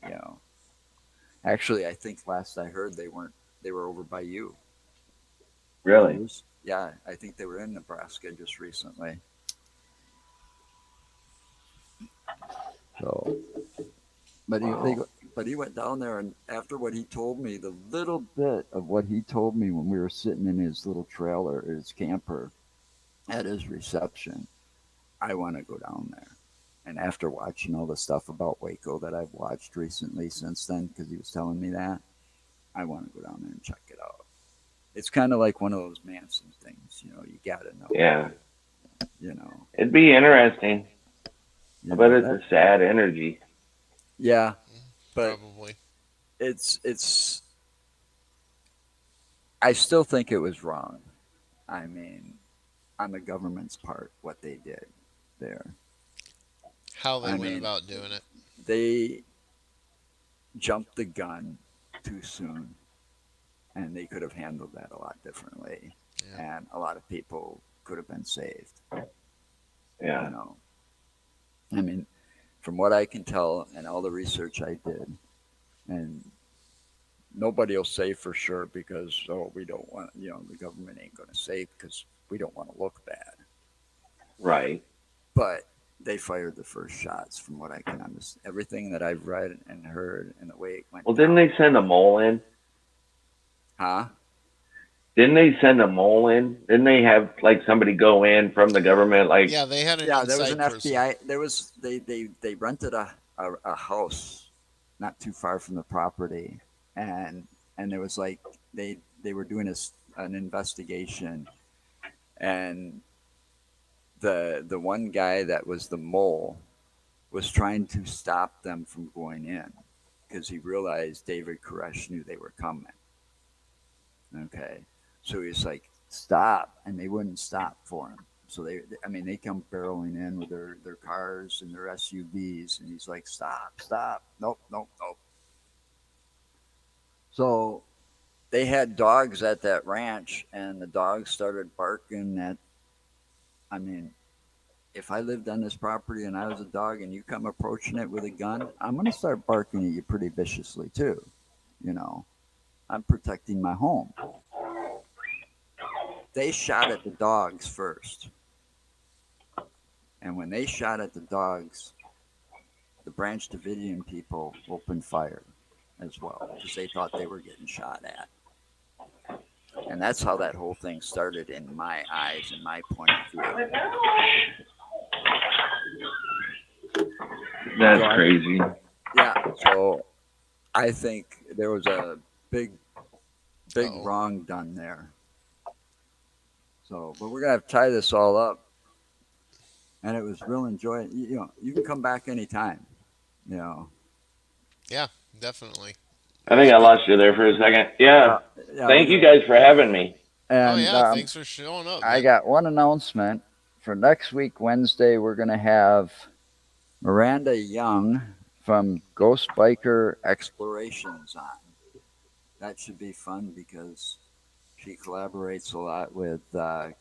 You know, actually, I think last I heard they weren't. They were over by you. Really? Yeah, I think they were in Nebraska just recently. So, but he they Wow. but he went down there, and after what he told me, the little bit of what he told me when we were sitting in his little trailer, his camper, at his reception, I want to go down there. And after watching all the stuff about Waco that I've watched recently since then, because he was telling me that, I want to go down there and check it out. It's kind of like one of those Manson things, you gotta know, Yeah. you know, It'd be interesting, but it's that. a sad energy. Yeah, but Probably. it's. I still think it was wrong. I mean, on the government's part, what they did there. How they I went mean, about doing it. they jumped the gun too soon, and they could have handled that a lot differently, Yeah. and a lot of people could have been saved. You Yeah. know, I mean, from what I can tell and all the research I did, and nobody will say for sure because we don't want the government ain't going to say because we don't want to look bad, Right. but they fired the first shots from what I can understand. Everything that I've read and heard and the way it went Well, didn't down. they send a mole in? Huh? Didn't they send a mole in? Didn't they have like somebody go in from the government? Like, Yeah, they had an Yeah, there was an inside person. FBI. There was they rented a house not too far from the property, and there was like they were doing an investigation, and the one guy that was the mole was trying to stop them from going in because he realized David Koresh knew they were coming. Okay, so he was like, "Stop," and they wouldn't stop for him. So I mean, they come barreling in with their cars and their SUVs, and he's like, "Stop, stop, nope, nope, nope." So they had dogs at that ranch, and the dogs started barking at. I mean, if I lived on this property and I was a dog, and you come approaching it with a gun, I'm gonna start barking at you pretty viciously too. You know, I'm protecting my home. They shot at the dogs first. And when they shot at the dogs, the Branch Davidian people opened fire as well because they thought they were getting shot at. And that's how that whole thing started in my eyes and my point of view. So that's crazy. yeah, so I think there was a big Oh, wrong done there. So, but we're gonna have to tie this all up, and it was real enjoyable. You can come back anytime. You know, yeah, definitely. It I was think I good. lost you there for a second. Yeah. yeah, yeah. Thank you guys for having me. Oh And yeah, thanks for showing up, I man. got one announcement for next week, Wednesday. We're going to have Miranda Young from Ghost Biker Explorations on. That should be fun because she collaborates a lot with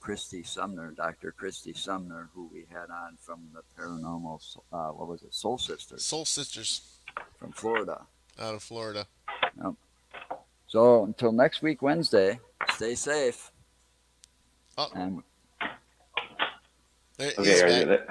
Christy Sumner, Dr. Christy Sumner, who we had on from the Paranormal, what was it, Soul Sisters Soul Sisters from Florida. out of Florida. Yep. So until next week, Wednesday, stay safe. Oh, And there, Okay, he's are back. you there?